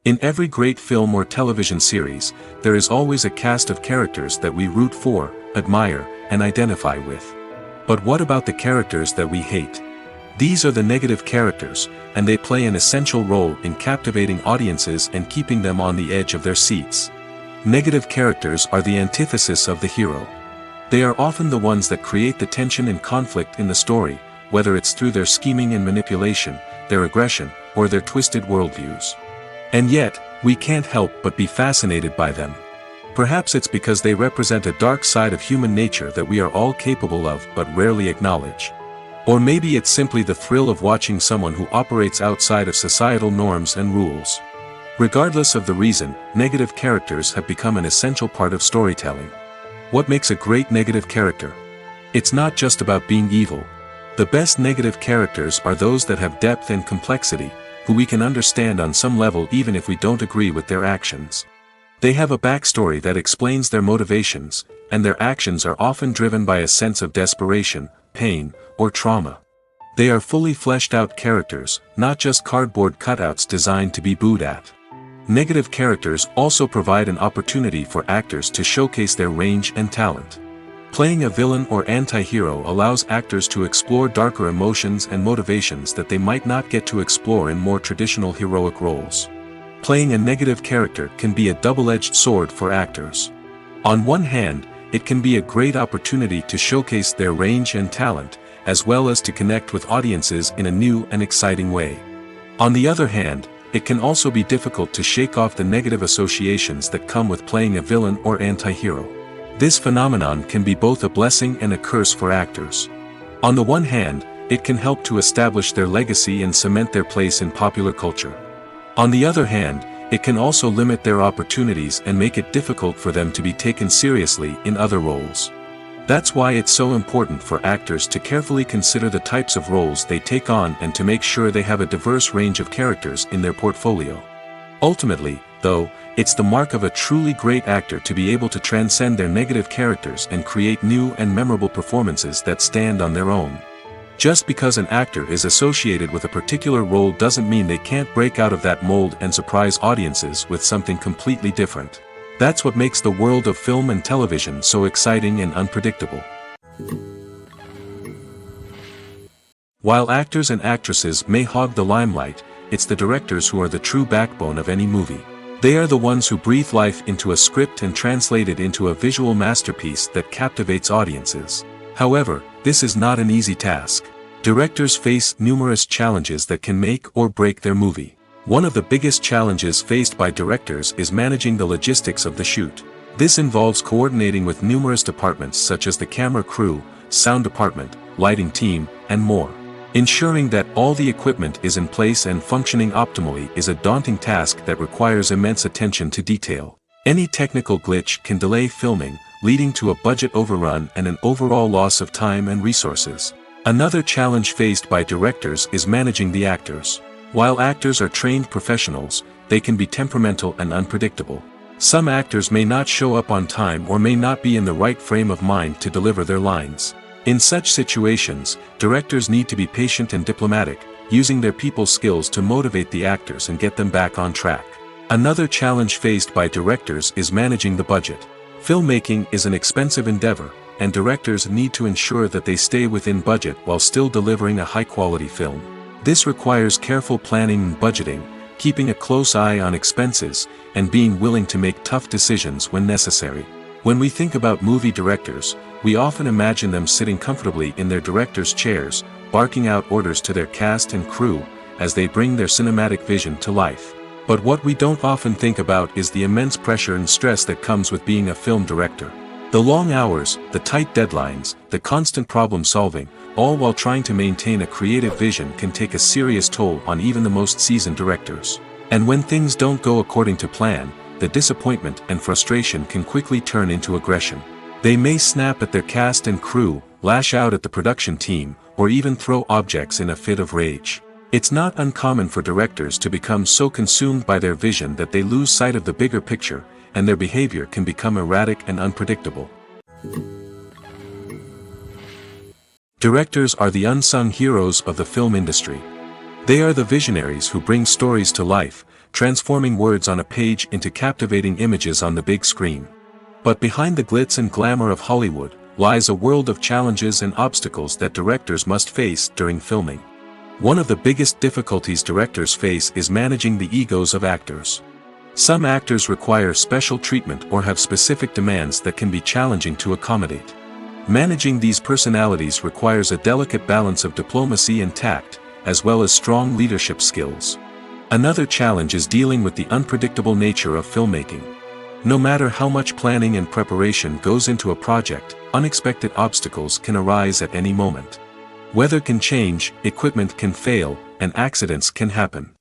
In every great film or television series, there is always a cast of characters that we root for, admire, and identify with. But what about the characters that we hate? These are the negative characters, and they play an essential role in captivating audiences and keeping them on the edge of their seats. Negative characters are the antithesis of the hero. They are often the ones that create the tension and conflict in the story, whether it's through their scheming and manipulation, their aggression, or their twisted worldviews. And yet, we can't help but be fascinated by them. Perhaps it's because they represent a dark side of human nature that we are all capable of but rarely acknowledge. Or maybe it's simply the thrill of watching someone who operates outside of societal norms and rules. Regardless of the reason, negative characters have become an essential part of storytelling. What makes a great negative character? It's not just about being evil. The best negative characters are those that have depth and complexity, who we can understand on some level even if we don't agree with their actions. They have a backstory that explains their motivations, and their actions are often driven by a sense of desperation, pain, or trauma. They are fully fleshed out characters, not just cardboard cutouts designed to be booed at. Negative characters also provide an opportunity for actors to showcase their range and talent. Playing a villain or anti-hero allows actors to explore darker emotions and motivations that they might not get to explore in more traditional heroic roles. Playing a negative character can be a double-edged sword for actors. On one hand, it can be a great opportunity to showcase their range and talent, as well as to connect with audiences in a new and exciting way. On the other hand, it can also be difficult to shake off the negative associations that come with playing a villain or anti-hero. This phenomenon can be both a blessing and a curse for actors. On the one hand, it can help to establish their legacy and cement their place in popular culture. On the other hand, it can also limit their opportunities and make it difficult for them to be taken seriously in other roles. That's why it's so important for actors to carefully consider the types of roles they take on and to make sure they have a diverse range of characters in their portfolio. Ultimately, though, it's the mark of a truly great actor to be able to transcend their negative characters and create new and memorable performances that stand on their own. Just because an actor is associated with a particular role doesn't mean they can't break out of that mold and surprise audiences with something completely different. That's what makes the world of film and television so exciting and unpredictable. While actors and actresses may hog the limelight, it's the directors who are the true backbone of any movie. They are the ones who breathe life into a script and translate it into a visual masterpiece that captivates audiences. However, this is not an easy task. Directors face numerous challenges that can make or break their movie. One of the biggest challenges faced by directors is managing the logistics of the shoot. This involves coordinating with numerous departments such as the camera crew, sound department, lighting team, and more. Ensuring that all the equipment is in place and functioning optimally is a daunting task that requires immense attention to detail. Any technical glitch can delay filming, leading to a budget overrun and an overall loss of time and resources. Another challenge faced by directors is managing the actors. While actors are trained professionals, they can be temperamental and unpredictable. Some actors may not show up on time or may not be in the right frame of mind to deliver their lines. In such situations, directors need to be patient and diplomatic, using their people skills to motivate the actors and get them back on track. Another challenge faced by directors is managing the budget. Filmmaking is an expensive endeavor, and directors need to ensure that they stay within budget while still delivering a high-quality film. This requires careful planning and budgeting, keeping a close eye on expenses, and being willing to make tough decisions when necessary. When we think about movie directors, we often imagine them sitting comfortably in their director's chairs, barking out orders to their cast and crew, as they bring their cinematic vision to life. But what we don't often think about is the immense pressure and stress that comes with being a film director. The long hours, the tight deadlines, the constant problem solving, all while trying to maintain a creative vision can take a serious toll on even the most seasoned directors. And when things don't go according to plan, the disappointment and frustration can quickly turn into aggression. They may snap at their cast and crew, lash out at the production team, or even throw objects in a fit of rage. It's not uncommon for directors to become so consumed by their vision that they lose sight of the bigger picture, and their behavior can become erratic and unpredictable. Directors are the unsung heroes of the film industry. They are the visionaries who bring stories to life, transforming words on a page into captivating images on the big screen. But behind the glitz and glamour of Hollywood, lies a world of challenges and obstacles that directors must face during filming. One of the biggest difficulties directors face is managing the egos of actors. Some actors require special treatment or have specific demands that can be challenging to accommodate. Managing these personalities requires a delicate balance of diplomacy and tact, as well as strong leadership skills. Another challenge is dealing with the unpredictable nature of filmmaking. No matter how much planning and preparation goes into a project, unexpected obstacles can arise at any moment. Weather can change, equipment can fail, and accidents can happen.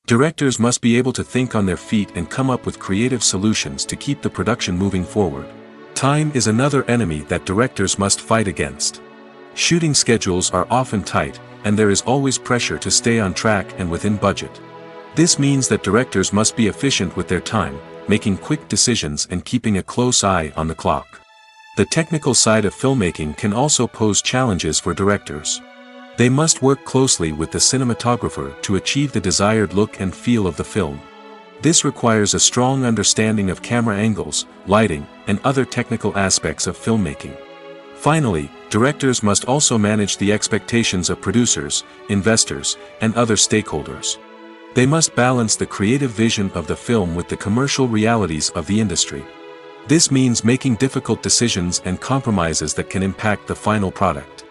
Directors must be able to think on their feet and come up with creative solutions to keep the production moving forward. Time is another enemy that directors must fight against. Shooting schedules are often tight, and there is always pressure to stay on track and within budget. This means that directors must be efficient with their time, making quick decisions and keeping a close eye on the clock. The technical side of filmmaking can also pose challenges for directors. They must work closely with the cinematographer to achieve the desired look and feel of the film. This requires a strong understanding of camera angles, lighting, and other technical aspects of filmmaking. Finally, directors must also manage the expectations of producers, investors, and other stakeholders. They must balance the creative vision of the film with the commercial realities of the industry. This means making difficult decisions and compromises that can impact the final product.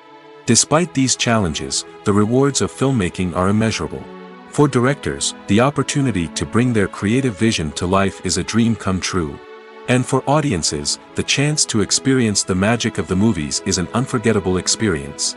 Despite these challenges, the rewards of filmmaking are immeasurable. For directors, the opportunity to bring their creative vision to life is a dream come true. And for audiences, the chance to experience the magic of the movies is an unforgettable experience.